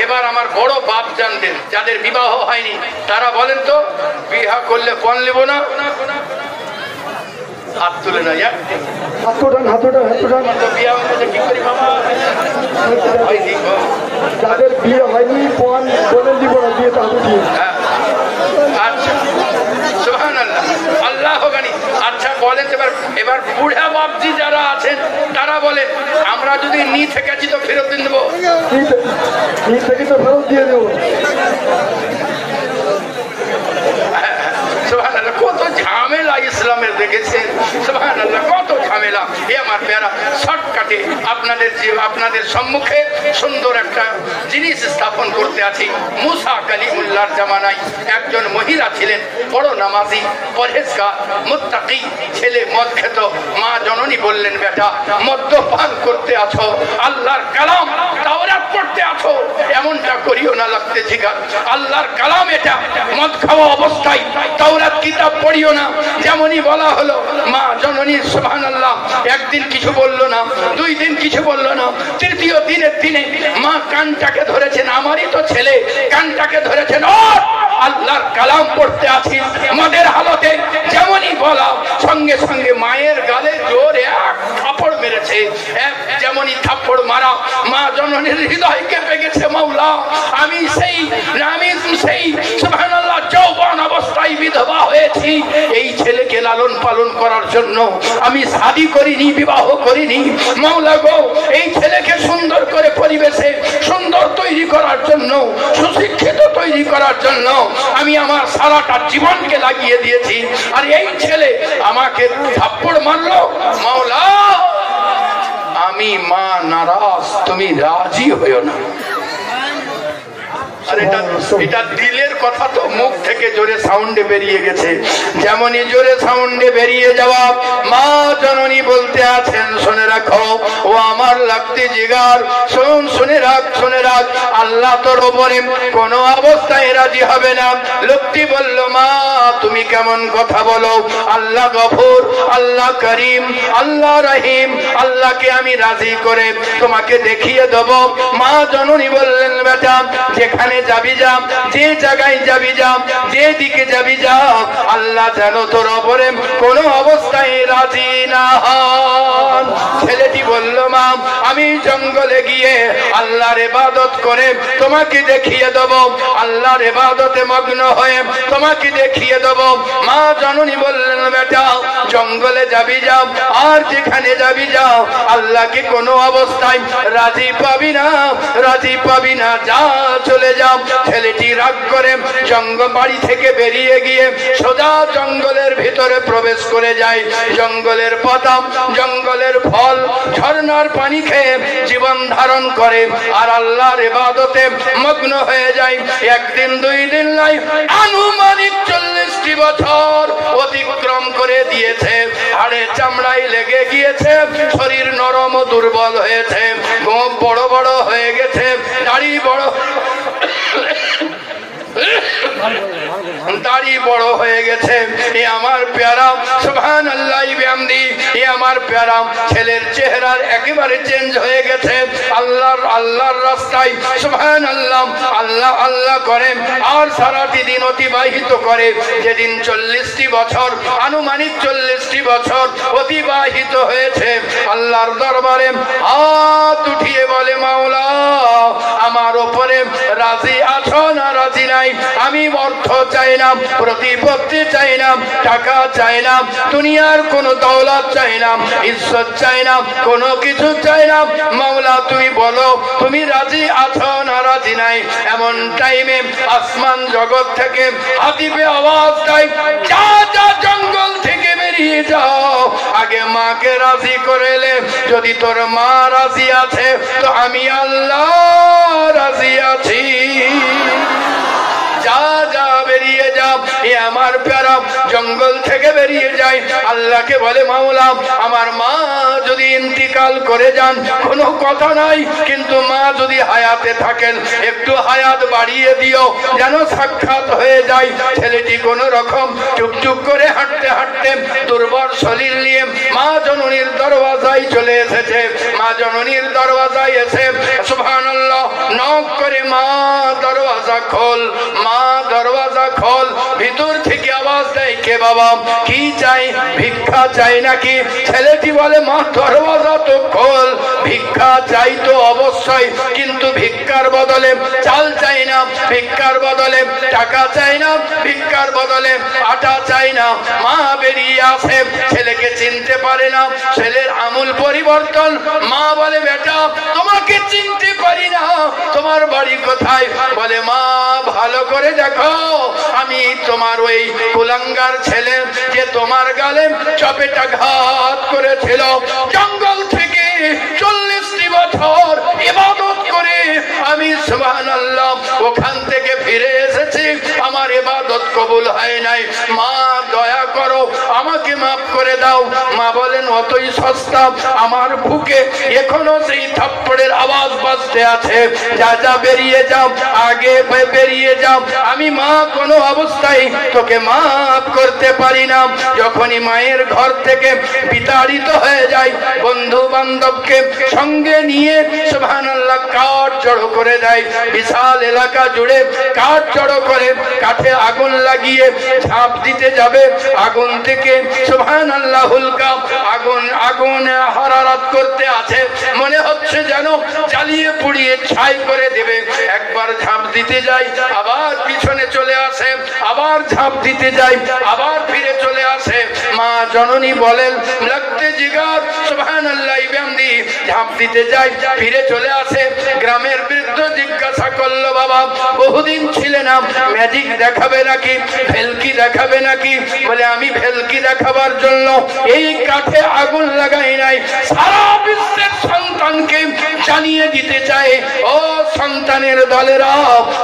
এবার আমার বড় বাপ জানদের যাদের বিবাহ হয়নি তারা বলেন তো বিবাহ করলে কোন নেব না? হাত তুলে না, যাদের বিয়ে হয়নি কোন বলে দিব না, বিয়ে তো আচ্ছা সুবহানাল্লাহ, আল্লাহ গানি। আচ্ছা বলেন এবার বুড়া বাপজি যারা আছেন তারা বলেন আমরা যদি নি থেকেছি তো ফেরত দিয়ে দেবো, নি থেকে তো ফেরত দিয়ে দেবো। সুবহানাল্লাহ, কত ঝামেলা ইসলামের দেখেছেন, সুবহানাল্লাহ, কত ঝামেলা। এ আমার প্যারা শর্টকাটে আপনাদের সম্মুখে সুন্দর একটা জিনিস স্থাপন করতে আছি। মুসা কালিমুল্লাহর জামানায় একজন মহিলা ছিলেন, বড় নামাজি, পরহেজগার, মুত্তাকি ছেলে। মদ খেত। মা জননী বললেন বেটা মদ্যপান করতে আছো, আল্লাহর কালাম তাওরাত পড়তে আছো, এমনটা করিও না, লাগতে জিগার আল্লাহর কালাম এটা, মদ খাওয়া অবস্থায় তাওরাত কিতাব পড়িও না। যেমনই বলা হলো মা জননী সুবহানাল্লাহ একদিন কিছু বললো না, দুই দিন কিছু বললো না, তৃতীয় দিনের দিনে মা কানটাকে ধরেছেন, আমারই তো ছেলে, কানটাকে ধরেছেন, ও আল্লাহর কালাম পড়তে আছি মদের হালতে। যেমনই বলা সঙ্গে সঙ্গে মায়ের গালে জোরে এক থাপ্পড় মেরেছে। যেমনই থাপ্পড় মারা মা জননীর হৃদয় কেঁপে গেছে, মাওলা আমি সেই সুবহানাল্লাহ যৌবন অবস্থায় বিধবা হয়েছি, এই ছেলেকে লালন পালন করার জন্য আমি শাদী করিনি, বিবাহ করিনি। মাওলা গো, এই ছেলেকে সুন্দর করে পরিবেশে সুন্দর তৈরি করার জন্য, সুশিক্ষিত তৈরি করার জন্য আমি আমার সারাটা জীবনকে লাগিয়ে দিয়েছি, আর এই ছেলে আমাকে থাপ্পড় মারলো। মাওলা আমি মা নারাজ, তুমি রাজি হইও না। আর এটা দিলের কথা তো মুখ থেকে জোরে সাউন্ডে বেরিয়ে গেছে। যেমনই জোরে সাউন্ডে বেরিয়ে যাওয়া মা জননী বলতে আছেন, শুনে রাখো ও আমার লাগতে জিগার, শোন, শুনে রাখ, শুনে রাখ, আল্লাহ তোর ওপরে কোনো অবস্থায় রাজি হবে না। লোকটি বলল, মা তুমি কেমন কথা বলো? আল্লাহ গফুর, আল্লাহ করিম, আল্লাহ রহিম, আল্লাহকে আমি রাজি করে তোমাকে দেখিয়ে দেব। মা জননী বললেন, বেটা যেখানে যাবি যা, যে জায়গায় যাবি যা, যে দিকে যাবি যা, আল্লাহ যেন তোর ওপরে কোনো অবস্থায় রাজি না হন। ছেলেটি বলল, মা আমি জঙ্গলে গিয়ে আল্লাহর ইবাদত করে তোমাকে দেখিয়ে দেব, আল্লাহর ইবাদতে মগ্ন হয়ে তোমাকে দেখিয়ে দেব। মা জননী বললেন, বেটা জঙ্গলে যাবি যাও, আর যেখানে যাবি যাও, আল্লাহকে কোনো অবস্থায় রাজি পাবি না, রাজি পাবি না, যা চলে যাও। ছেলেটি রাগ করে বাড়ি থেকে বেরিয়ে গিয়ে সোজা জঙ্গলের ভিতরে প্রবেশ করে যায়। জঙ্গলের পাতা, জঙ্গলের ফল, ঝর্ণার পানি খেয়ে জীবন ধারণ করে আর আল্লাহর ইবাদতে মগ্ন হয়ে যায়। একদিন, দুই দিন নয়, আনুমানিক 40টি বছর অতিক্রম করে দিয়েছে। হাড়ে চামড়ায় লেগে গিয়েছে, শরীর নরম ও দুর্বল হয়েছে, গোঁফ বড় বড় হয়ে গেছে, দাড়ি বড় দাড়ি বড় হয়ে গেছে। এ আমার প্যারা, সুবহানাল্লাহ বিহামদি, এ আমার প্যারা ছেলের চেহারার একেবারে চেঞ্জ হয়ে গেছে। আল্লাহর রাস্তায় সুবহানাল্লাহ আল্লাহ আল্লাহ করে আর সারাটি দিন অতিবাহিত করে। যেদিন 40টি বছর, আনুমানিক 40টি বছর অতিবাহিত হয়েছে, আল্লাহর দরবারে হাত উঠিয়ে বলে, মাওলা আমার উপরে রাজি আছো না রাজি নাই? আমি অর্থ চাই না, প্রতিপত্তি চাই না, টাকা চাই না, দুনিয়ার কোন দৌলত চাই না, ইজ্জত চাই না, কোনো কিছু চাই না। মাওলা তুমি বলো তুমি রাজি আছো না রাজি নাই? এমন টাইমে আসমান জগৎ থেকে হাতিবে আওয়াজ দেয়, যা যা জঙ্গল থেকে বেরিয়ে যাও, আগে মাকে রাজি করেলে। যদি তোর মা রাজি আছে তো আমি আল্লাহ রাজি আছি। যা যা বেরিয়ে যা। এ আমার প্যারা জঙ্গল থেকে বেরিয়ে যায়, আল্লাহকে বলে, মাওলা আমার মা যদি ইন্তিকাল করে যান কোনো কথা নাই, কিন্তু মা যদি হায়াতে থাকেন একটু হায়াত বাড়িয়ে দিও, যেন সাক্ষাৎ হয়ে যায়। ছেলেটি কোন রকম চুপচুপ করে হাঁটতে হাঁটতে দুর্বল শরীর নিয়ে মা জননীর দরওয়াজায় চলে এসেছে। মা জননীর দরওয়াজায় এসে সুবহানাল্লাহ নক করে, মা দরওয়াজা খোল, মা দরওয়াজা খোল। ভিতর থেকে আওয়াজ দেয়, কে বাবা, কি চাই? ভিক্ষা চাই নাকি? ছেলেটি বলে, মা দরওয়াজা তো খোল, ভিক্ষা চাই তো অবশ্যই, কিন্তু ভিক্ষার বদলে চাল চাই না, ভিক্ষার বদলে টাকা চাই না, ভিক্ষার বদলে আটা চাই না। মা বেরিয়ে আসে, ছেলেকে চিনতে পারে না, ছেলের আমূল পরিবর্তন। মা বলে, বেটা তোমাকে চিনতে পারি না, তোমার বাড়ি কোথায়? বলে, মা ভালো করে দেখো, আমি তোমার ওই কুলাঙ্গার ছেলে যে তোমার গালে চপেটাঘাত করেছিল। জঙ্গল থেকে 40টি বছর ইবাদত করে আমি সুবহানাল্লাহ ওখান থেকে ফিরে এসেছি, আমার ইবাদত কবুল হয় নাই। মা দয়া করো, আমাকে মাফ করে দাও। মা বলেন, অতই সস্তা? আমার বুকে এখনো সেই থাপ্পড়ের আওয়াজ বাজতে আছে। যা যা বেরিয়ে যাও, আগে বেরিয়ে যাও, আমি মা কোনো অবস্থায় তোকে মাফ করতে পারি না। যখনই মায়ের ঘর থেকে বিতাড়িত হয়ে যায়, বন্ধু বান্ধবকে সঙ্গে নিয়ে সুবহানাল্লাহ কাঠ জড়ো করে দেয়। বিশাল এলাকা জুড়ে কাঠ জড়ো করে কাঠে আগুন লাগিয়ে ঝাঁপ দিতে যাবে। আগুন থেকে সুবহানাল্লাহ হুলকা আগুন, আগুন হারারাত করতে আছে, মনে হচ্ছে যেন জ্বালিয়ে পুড়িয়ে ছাই করে দেবে। একবার ঝাঁপ দিতে যায়, আবার পিছনে চলে আসে, আবার ঝাঁপ দিতে যায়, আবার ফিরে চলে আসে। মা জননী বলেন, লাগতে জিগার সুবহানাল্লাহ বিহামদি, ঝাঁপ দিতে যায়, ফিরে চলে আসে। গ্রামের বৃদ্ধ জিজ্ঞাসা করলো, বাবা বাবা বহুদিন ছিলে না, ম্যাজিক দেখাবে নাকি, ভেলকি দেখাবে নাকি? বলে আমি ভেলকি দেখাবার জন্য এই কাঠে আগুন লাগাই নাই, সারা বিশ্বের সন্তানকে জানিয়ে দিতে চাই, ও সন্তানের দলেরা,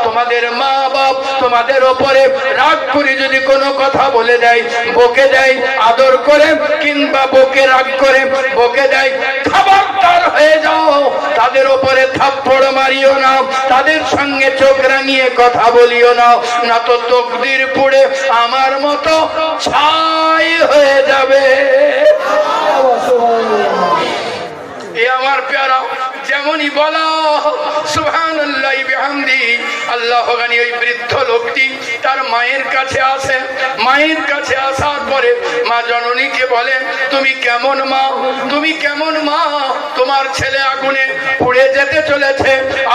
তোমাদের মা বাপ তোমাদের ওপরে রাগ করে যদি কোনো কথা বলে দেয়, বকে দেয় আদর করে, কিংবা বকে রাগ করে বকে দেয়, খবরদার হয়ে যাও, তাদের ওপরে থাপ্পড় মারিও না, তাদের সঙ্গে চোখ রাঙিয়ে কথা বলিও না, না তো তকদির পুড়ে আমার মতো ছাই হয়ে যাবে। এ আমার প্যারা যেমনই বলা সুবহানাল্লাহ বিহামদি আল্লাহ গানি। ওই বৃদ্ধ লোকটি তার মায়ের কাছে আসে, মায়ের কাছে আসার পরে মা জননীকে বলে, তুমি কেমন মা, তুমি কেমন মা? তোমার ছেলে আগুনে পুড়ে যেতে চলেছে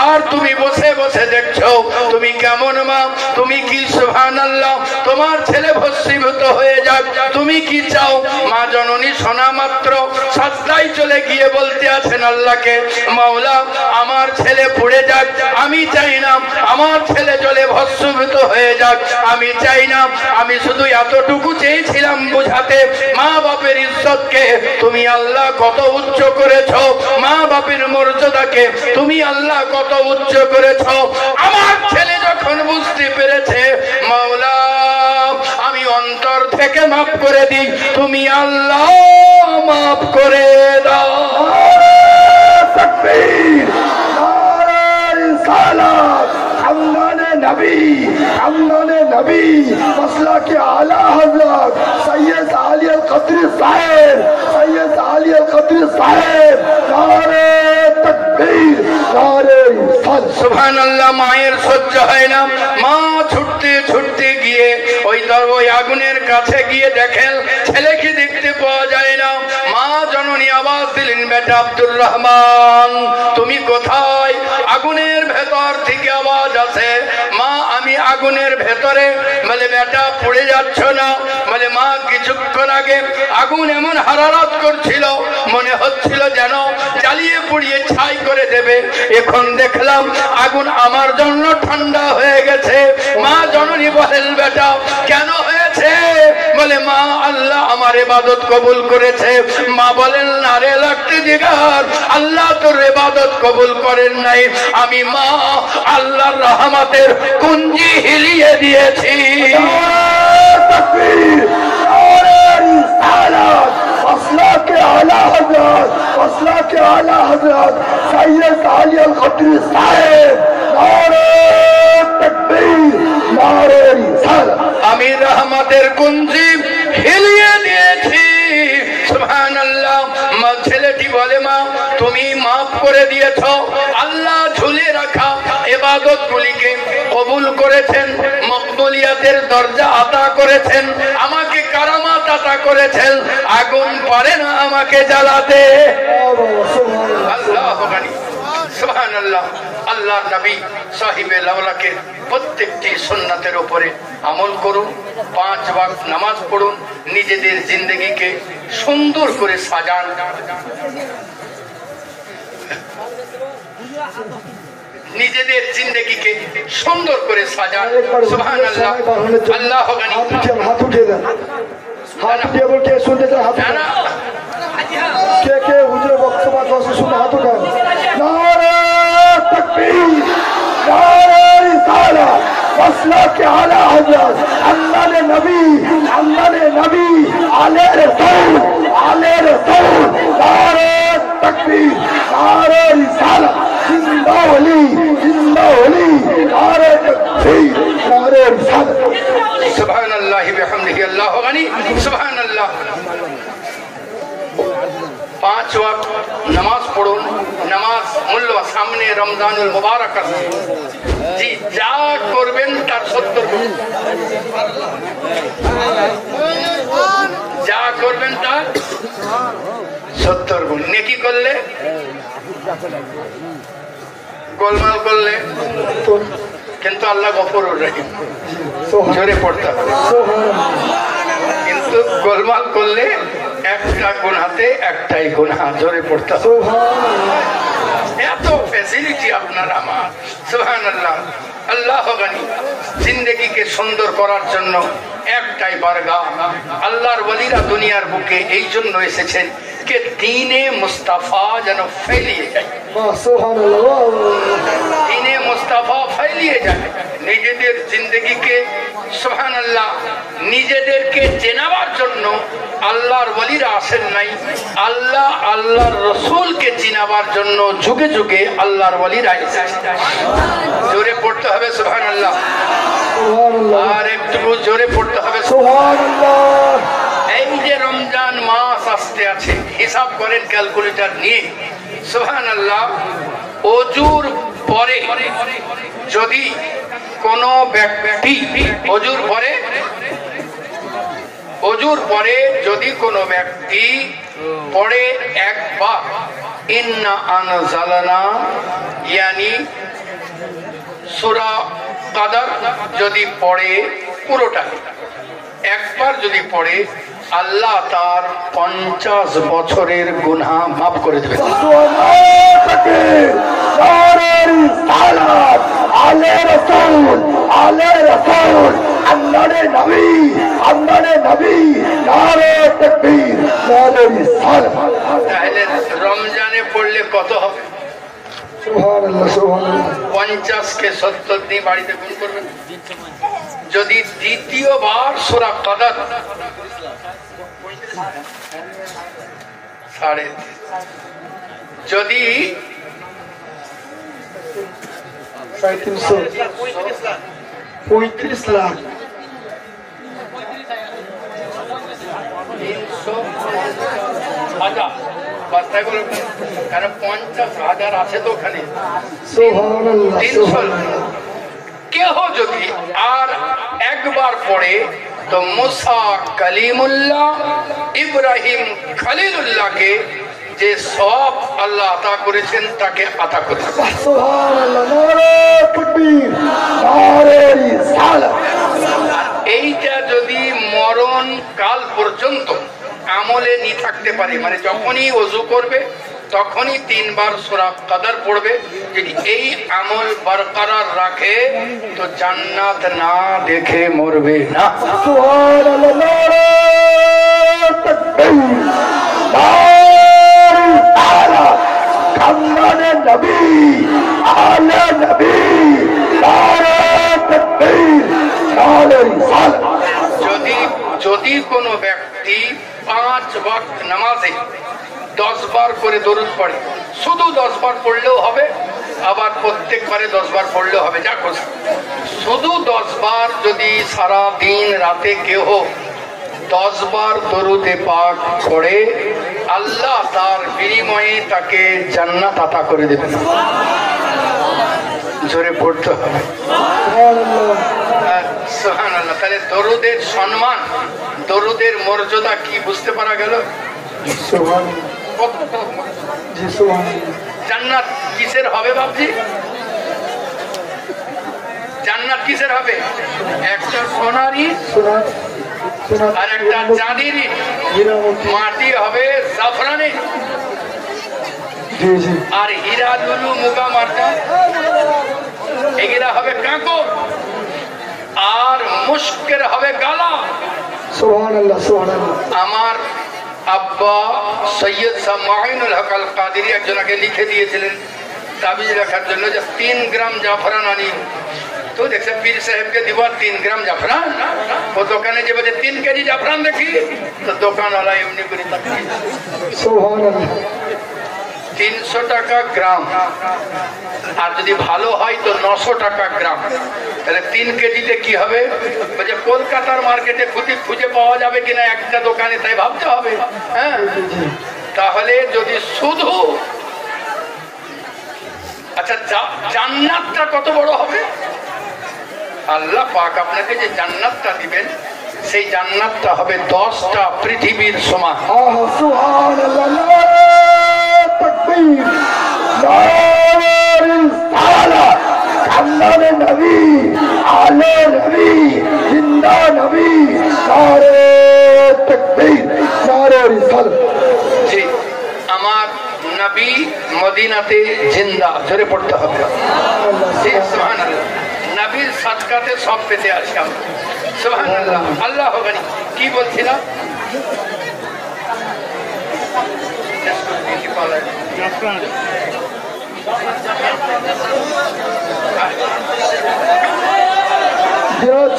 আর তুমি বসে বসে দেখছো, তুমি কেমন মা? তুমি কি সুবহানাল্লাহ তোমার ছেলে ভস্মীভূত হয়ে যাক, তুমি কি চাও? মা জননী শোনা মাত্র সাজদায় চলে গিয়ে বলতে আছেন আল্লাহকে, মাওলা আমার ছেলে পুড়ে যাক, আমি চাই না আমার ছেলে জলে ভস্মীভূত হয়ে যাক, আমি চাই না, আমি শুধু এতটুকু চেয়েছিলাম বুঝাতে, মা বাপের ইজ্জতকে তুমি আল্লাহ কত উচ্চ করেছো, মা বাপের মর্যাদাকে তুমি আল্লাহ কত উচ্চ করেছো। আমার ছেলে যখন বুঝতে পেরেছে, মাওলা আমি অন্তর থেকে মাফ করে দিই, তুমি আল্লাহ মাফ করে দাও। तकबीर, नारे रिसालत, खानदाने नबी, खानदाने नबी, मसला के आला हजरत सैयद आली अल कदरी साहेब, सैयद आली अल कदरी साहेब, नारे तकबीर, नारे रिसालत। সুবহানাল্লাহ। মায়ের সহ্য হয় না, মা ছুটতে ছুটতে গিয়ে ওই আগুনের কাছে গিয়ে দেখেন ছেলেকে দেখতে পাওয়া যায় না। মা জননী আওয়াজ দিলেন, বেটা আব্দুর রহমান তুমি কোথায়? আগুনের ভেতর থেকে আওয়াজ আছে, মা আমি আগুনের ভেতরে। বলে বেটা পুড়ে যাচ্ছ না? বলে মা কিছুক্ষণ আগে আগুন এমন হারারত করছিল, মনে হচ্ছিল যেন জ্বালিয়ে পুড়িয়ে ছাই করে দেবে, এখন দেখলাম আগুন আমার জন্য ঠান্ডা হয়ে গেছে। মা জননী বলেন, বেটা কেন হয়েছে? বলে মা আল্লাহ আমার ইবাদত কবুল করেছে। মা বলেন, না রে লাগতে দিগার, আল্লাহ তোর ইবাদত কবুল করেন নাই, আমি মা আল্লাহর রহমতের কুঞ্জি হিলিয়ে দিয়েছি। तकबीर, नारे रिसालत, मसला के आला हजरत, मसला के आला हजरत सैयद आली अल कदरी साहेब, नारे तकबीर, नारे रिसालत। আমি রহমতের কুঞ্জি হিলিয়ে দিয়েছি। সুবহানাল্লাহ। মা ছেলেটি বলে, মা তুমি মাফ করে দিয়েছো, আল্লাহ ঝুলে রাখা ইবাদত গুলিকে কবুল করেছেন, মকবুলিয়াতের দরজা আতা করেছেন, আমাকে কারামাত আতা করেছেন, আগুন পারে না আমাকে জ্বালাতে। আল্লাহ গানি সুবহানাল্লাহ। আল্লাহর নবী সাহিবে লাওলাকে প্রত্যেকটি সুন্নাতের উপরে আমল করুন, 5 ওয়াক্ত নামাজ পড়ুন, নিজেদের জিন্দেগিকে সুন্দর করে সাজান, নিজেদের জিন্দেগিকে সুন্দর করে সাজান। সুবহানাল্লাহ। আল্লাহ গানি हाथ उठे दें, हाथ उठे बोल के सुनते थे, हाथ के हुजूर वक्तव्य को सुनते हाथ उठाए, नारे तकबीर, नारे रिसालत, मसला के आला हजरत अल्लाह ने नबी, आले रसूल, नारे तकबीर, नारे रिसालत, जिंदा वली, नारे तकबीर, नारे रिसालत। সুবহানাল্লাহি বিহামদিহি আল্লাহ গানি সুবহানাল্লাহ। 5 ওয়াক্ত নামাজ পড়ুন, নামাজ মূল্য সামনে রমজানুল মুবারক আছে, জি যা করবেন তার 70 গুণ, যা করবেন তার 70 গুণ। নেকি করলে, গোলমাল করলে কিন্তু আল্লাহ গফুরুর রহিম, জোরে পড়তে হবে। কিন্তু গোলমাল করলে একটা গুনাহতে একটাই গুনাহ, জোরে পড়তে হবে। এত ফ্যাসিলিটি আপনার আমার। সুবহানাল্লাহ। আল্লাহ গানি। জিন্দেগিকে সুন্দর করার জন্য একটাই বারগাহ। আল্লাহর ওয়ালিরা দুনিয়ার বুকে এই জন্য এসেছেন কে দ্বীনে মুস্তাফা যেন ফেলিয়ে যায়। দ্বীনে মুস্তাফা ফেলিয়ে যায়। নিজেদের জিন্দেগিকে সুবহানাল্লাহ নিজেদেরকে চেনাবার জন্য আল্লাহর ওয়ালিরা আসেন নাই, আল্লাহ আল্লাহর রসুলকে চিনাবার জন্য যুগে যুগে আল্লাহর ওয়ালিরা এসেছেন। জোরে পড়তে হবে সুবহানাল্লাহ। আর একটু জোরে পড়তে হবে সুবহানাল্লাহ। এই যে রমজান মাস আসতে আছে, হিসাব করেন ক্যালকুলেটর নিয়ে। সুবহানাল্লাহ। অজুর পরে যদি কোন ব্যক্তি অজুর পরে যদি কোনো ব্যক্তি পড়ে একবার ইন্না আনজালনা ইয়ানি সূরা কদর যদি পড়ে পুরোটা একবার যদি পড়ে, আল্লাহ তার 50 বছরের গুনাহ মাফ করে দেবেন। তাহলে রমজানে পড়লে কত হবে? 50কে 70 দিয়ে বাড়িতে গুণ করবেন। যদি দ্বিতীয়বার সূরা কদর যদি 35 লাখ কারণ 50,000 আছে তো ওখানে। কেহ যদি আর একবার পড়ে তো মুসা কালিমুল্লাহ ইব্রাহিম খলিলুল্লাহকে যে সব আল্লাহ আতা করেছেন তাকে আতা করেছেন। এইটা যদি মরণ কাল পর্যন্ত আমলে নিয়ে থাকতে পারে, মানে যখনই ওযু করবে তখনই 3 বার সূরা কদর পড়বে, যদি এই আমল বরকরার রাখে তো জান্নাত না দেখে মরবে না। যদি কোনো ব্যক্তি 5 ওয়াক্ত নামাজে 10 বার করে দরুদ পড়ে, শুধু 10 বার পড়লেও হবে, আবার প্রত্যেকবারে 10 বার পড়লেও হবে, যা খুশি। শুধু 10 বার যদি সারা দিন রাতে কেহ 10 বার দরুদে পাক পড়ে, আল্লাহ তার বিনিময়ে তাকে জান্নাত আতা করে দেবেন। জোরে পড়তে হবে সুবহানাল্লাহ। তাহলে দরুদের সম্মান, দরুদের মর্যাদা কি বুঝতে পারা গেল? জান্নাত কিসের হবে বাবজি? জান্নাত কিসের হবে? একটা সোনারি আর একটা চাঁদিরই, মাটি হবে জাফরানি, আর হীরা লুলু মুগা মার্জান এগুলা হবে কাঁকর, আর মুশকের হবে গালা। সুবহানাল্লাহ সুবহানাল্লাহ। আমার আব্বা সৈয়দ শাহ মাইনুল হক আল কাদেরী একজনকে লিখে দিয়েছিলেন তাবিজ রাখার জন্য যে 3 গ্রাম জাফরান আনি। তো দেখছে পীর সাহেবকে দিব 3 গ্রাম জাফরান, ও দোকানে যে বলে 3 কেজি জাফরান দেখি, তো দোকানওয়ালা এমনি করে তাকিয়ে সুবহানাল্লাহ 300 টাকা গ্রাম, আর যদি ভালো হয় তো 900 টাকা গ্রাম। তাহলে 3 কেজিতে কি হবে? বলছে কলকাতার মার্কেটে খুঁজে পাওয়া যাবে কিনা একটা দোকানে, তাই ভাবতে হবে। হ্যাঁ, তাহলে যদি শুধু আচ্ছা জান্নাতটা কত বড় হবে? আল্লাহ পাক আপনাকে যে জান্নাতটা দিবেন সেই জান্নাতটা হবে 10টা পৃথিবীর সমান। আমার নবী মদিনাতে জিন্দা, জোরে পড়তে হবে। সুবহানাল্লাহ, নবীর সাদকাতে সব পেতে আছি আমরা। সুবহানাল্লাহ, আল্লাহ গনি। কি বলছিলাম?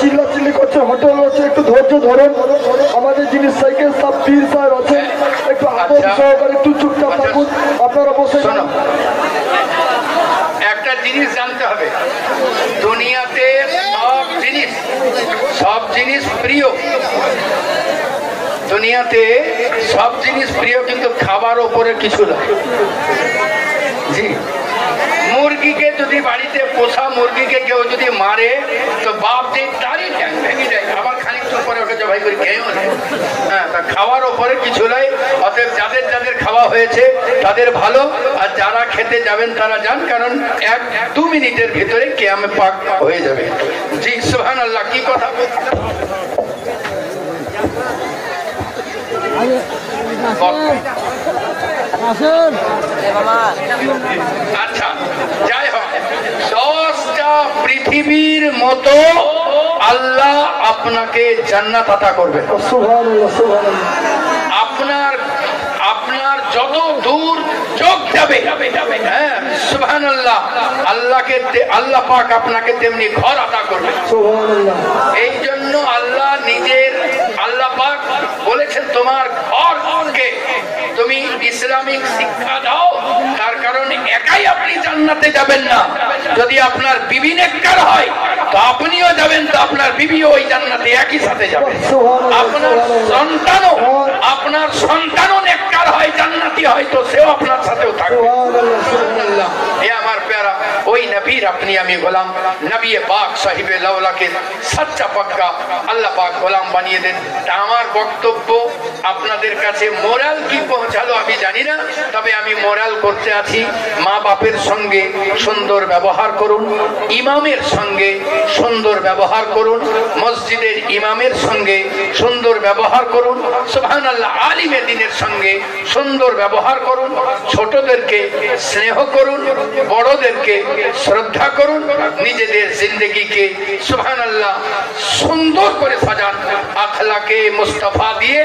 চিল্লাচিল্লি করছে, হোটেল হচ্ছে, একটু ধৈর্য ধরুন। আমাদের যিনি সাইকেল সাহেব পীর সাহেব আছেন, একটু আদব সহকারে একটু চুপচাপ থাকুন। আপনারা বসে শোনো, একটা জিনিস জানতে হবে, দুনিয়াতে সব জিনিস প্রিয়। দুনিয়াতে সব জিনিস প্রিয়, কিন্তু খাবার ওপরে কিছু না। জি, মুরগিকে যদি বাড়িতে পোষা মুরগিকে কেউ যদি মারে তো বাপ যে তারই ট্যাং ভেঙে যায়, আবার খানিকটা পরে ওকে জবাই করে খেয়েও নেয়। হ্যাঁ, তা খাওয়ার ওপরে কিছু নাই। অতএব যাদের যাদের খাওয়া হয়েছে তাদের ভালো, আর যারা খেতে যাবেন তারা যান, কারণ 1-2 মিনিটের ভিতরে কিয়ামত পাক হয়ে যাবে। জি সুবহানাল্লাহ। কি কথা আচ্ছা, যাই হোক, 10টা পৃথিবীর মতো আল্লাহ আপনাকে জান্নাত আতা করবে। আপনার যত দূর চোখ যাবে, হ্যাঁ সুবহানাল্লাহ, আল্লাহ পাক আপনাকে তেমনি ঘর আতা করবে। এই জন্য আল্লাহ পাক বলেছেন তোমার ঘরকে তুমি ইসলামিক শিক্ষা দাও। তার কারণ একাই আপনি জান্নাতে যাবেন না, যদি আপনার বিবি নেককার হয় তো আপনিও যাবেন, তো আপনার বিবিও ওই জান্নাতে একই সাথে যাবে। আপনার সন্তানও নেককার হয়, জান্নাতি হয়, তো সেও আপনার সাথেও থাকবে। এ আমার প্যারা, ওই নবীর আপনি আমি গোলাম। নবী পাক সাহিবে লাউলাকে সচ্চা পাক্কা আল্লাহ পাক গোলাম বানিয়ে দেন। তা আমার বক্তব্য আপনাদের কাছে মোরাল কি পৌঁছালো আমি জানি না, তবে আমি মোরাল করতে আছি, মা বাপের সঙ্গে সুন্দর ব্যবহার করুন, ইমামের সঙ্গে সুন্দর ব্যবহার করুন, মসজিদের ইমামের সঙ্গে সুন্দর ব্যবহার করুন, সুবহানাল্লাহ, আলিমে দ্বীনের সঙ্গে সুন্দর ব্যবহার করুন, ছোটদেরকে স্নেহ করুন, বড়দেরকে শ্রদ্ধা করুন, নিজেদের জিন্দেগিকে সুবহানাল্লাহ সুন্দর করে সাজান আখলাকে মুস্তাফা দিয়ে,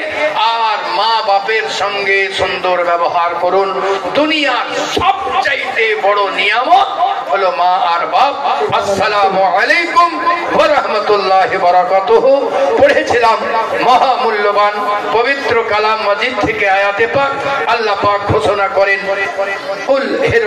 আর মা বাপের সঙ্গে সুন্দর ব্যবহার করুন। দুনিয়ার সবচাইতে বড় নিয়ামত হলো মা আর বাপ। আসসালামু আলাইকুম ওয়া রাহমাতুল্লাহি ওয়া বারাকাতুহু। পড়েছিলাম মহামূল্যবান পবিত্র কালাম মাজিদ থেকে আয়াতে পাক। আল্লাহ পাক ঘোষণা করেন, কুল হে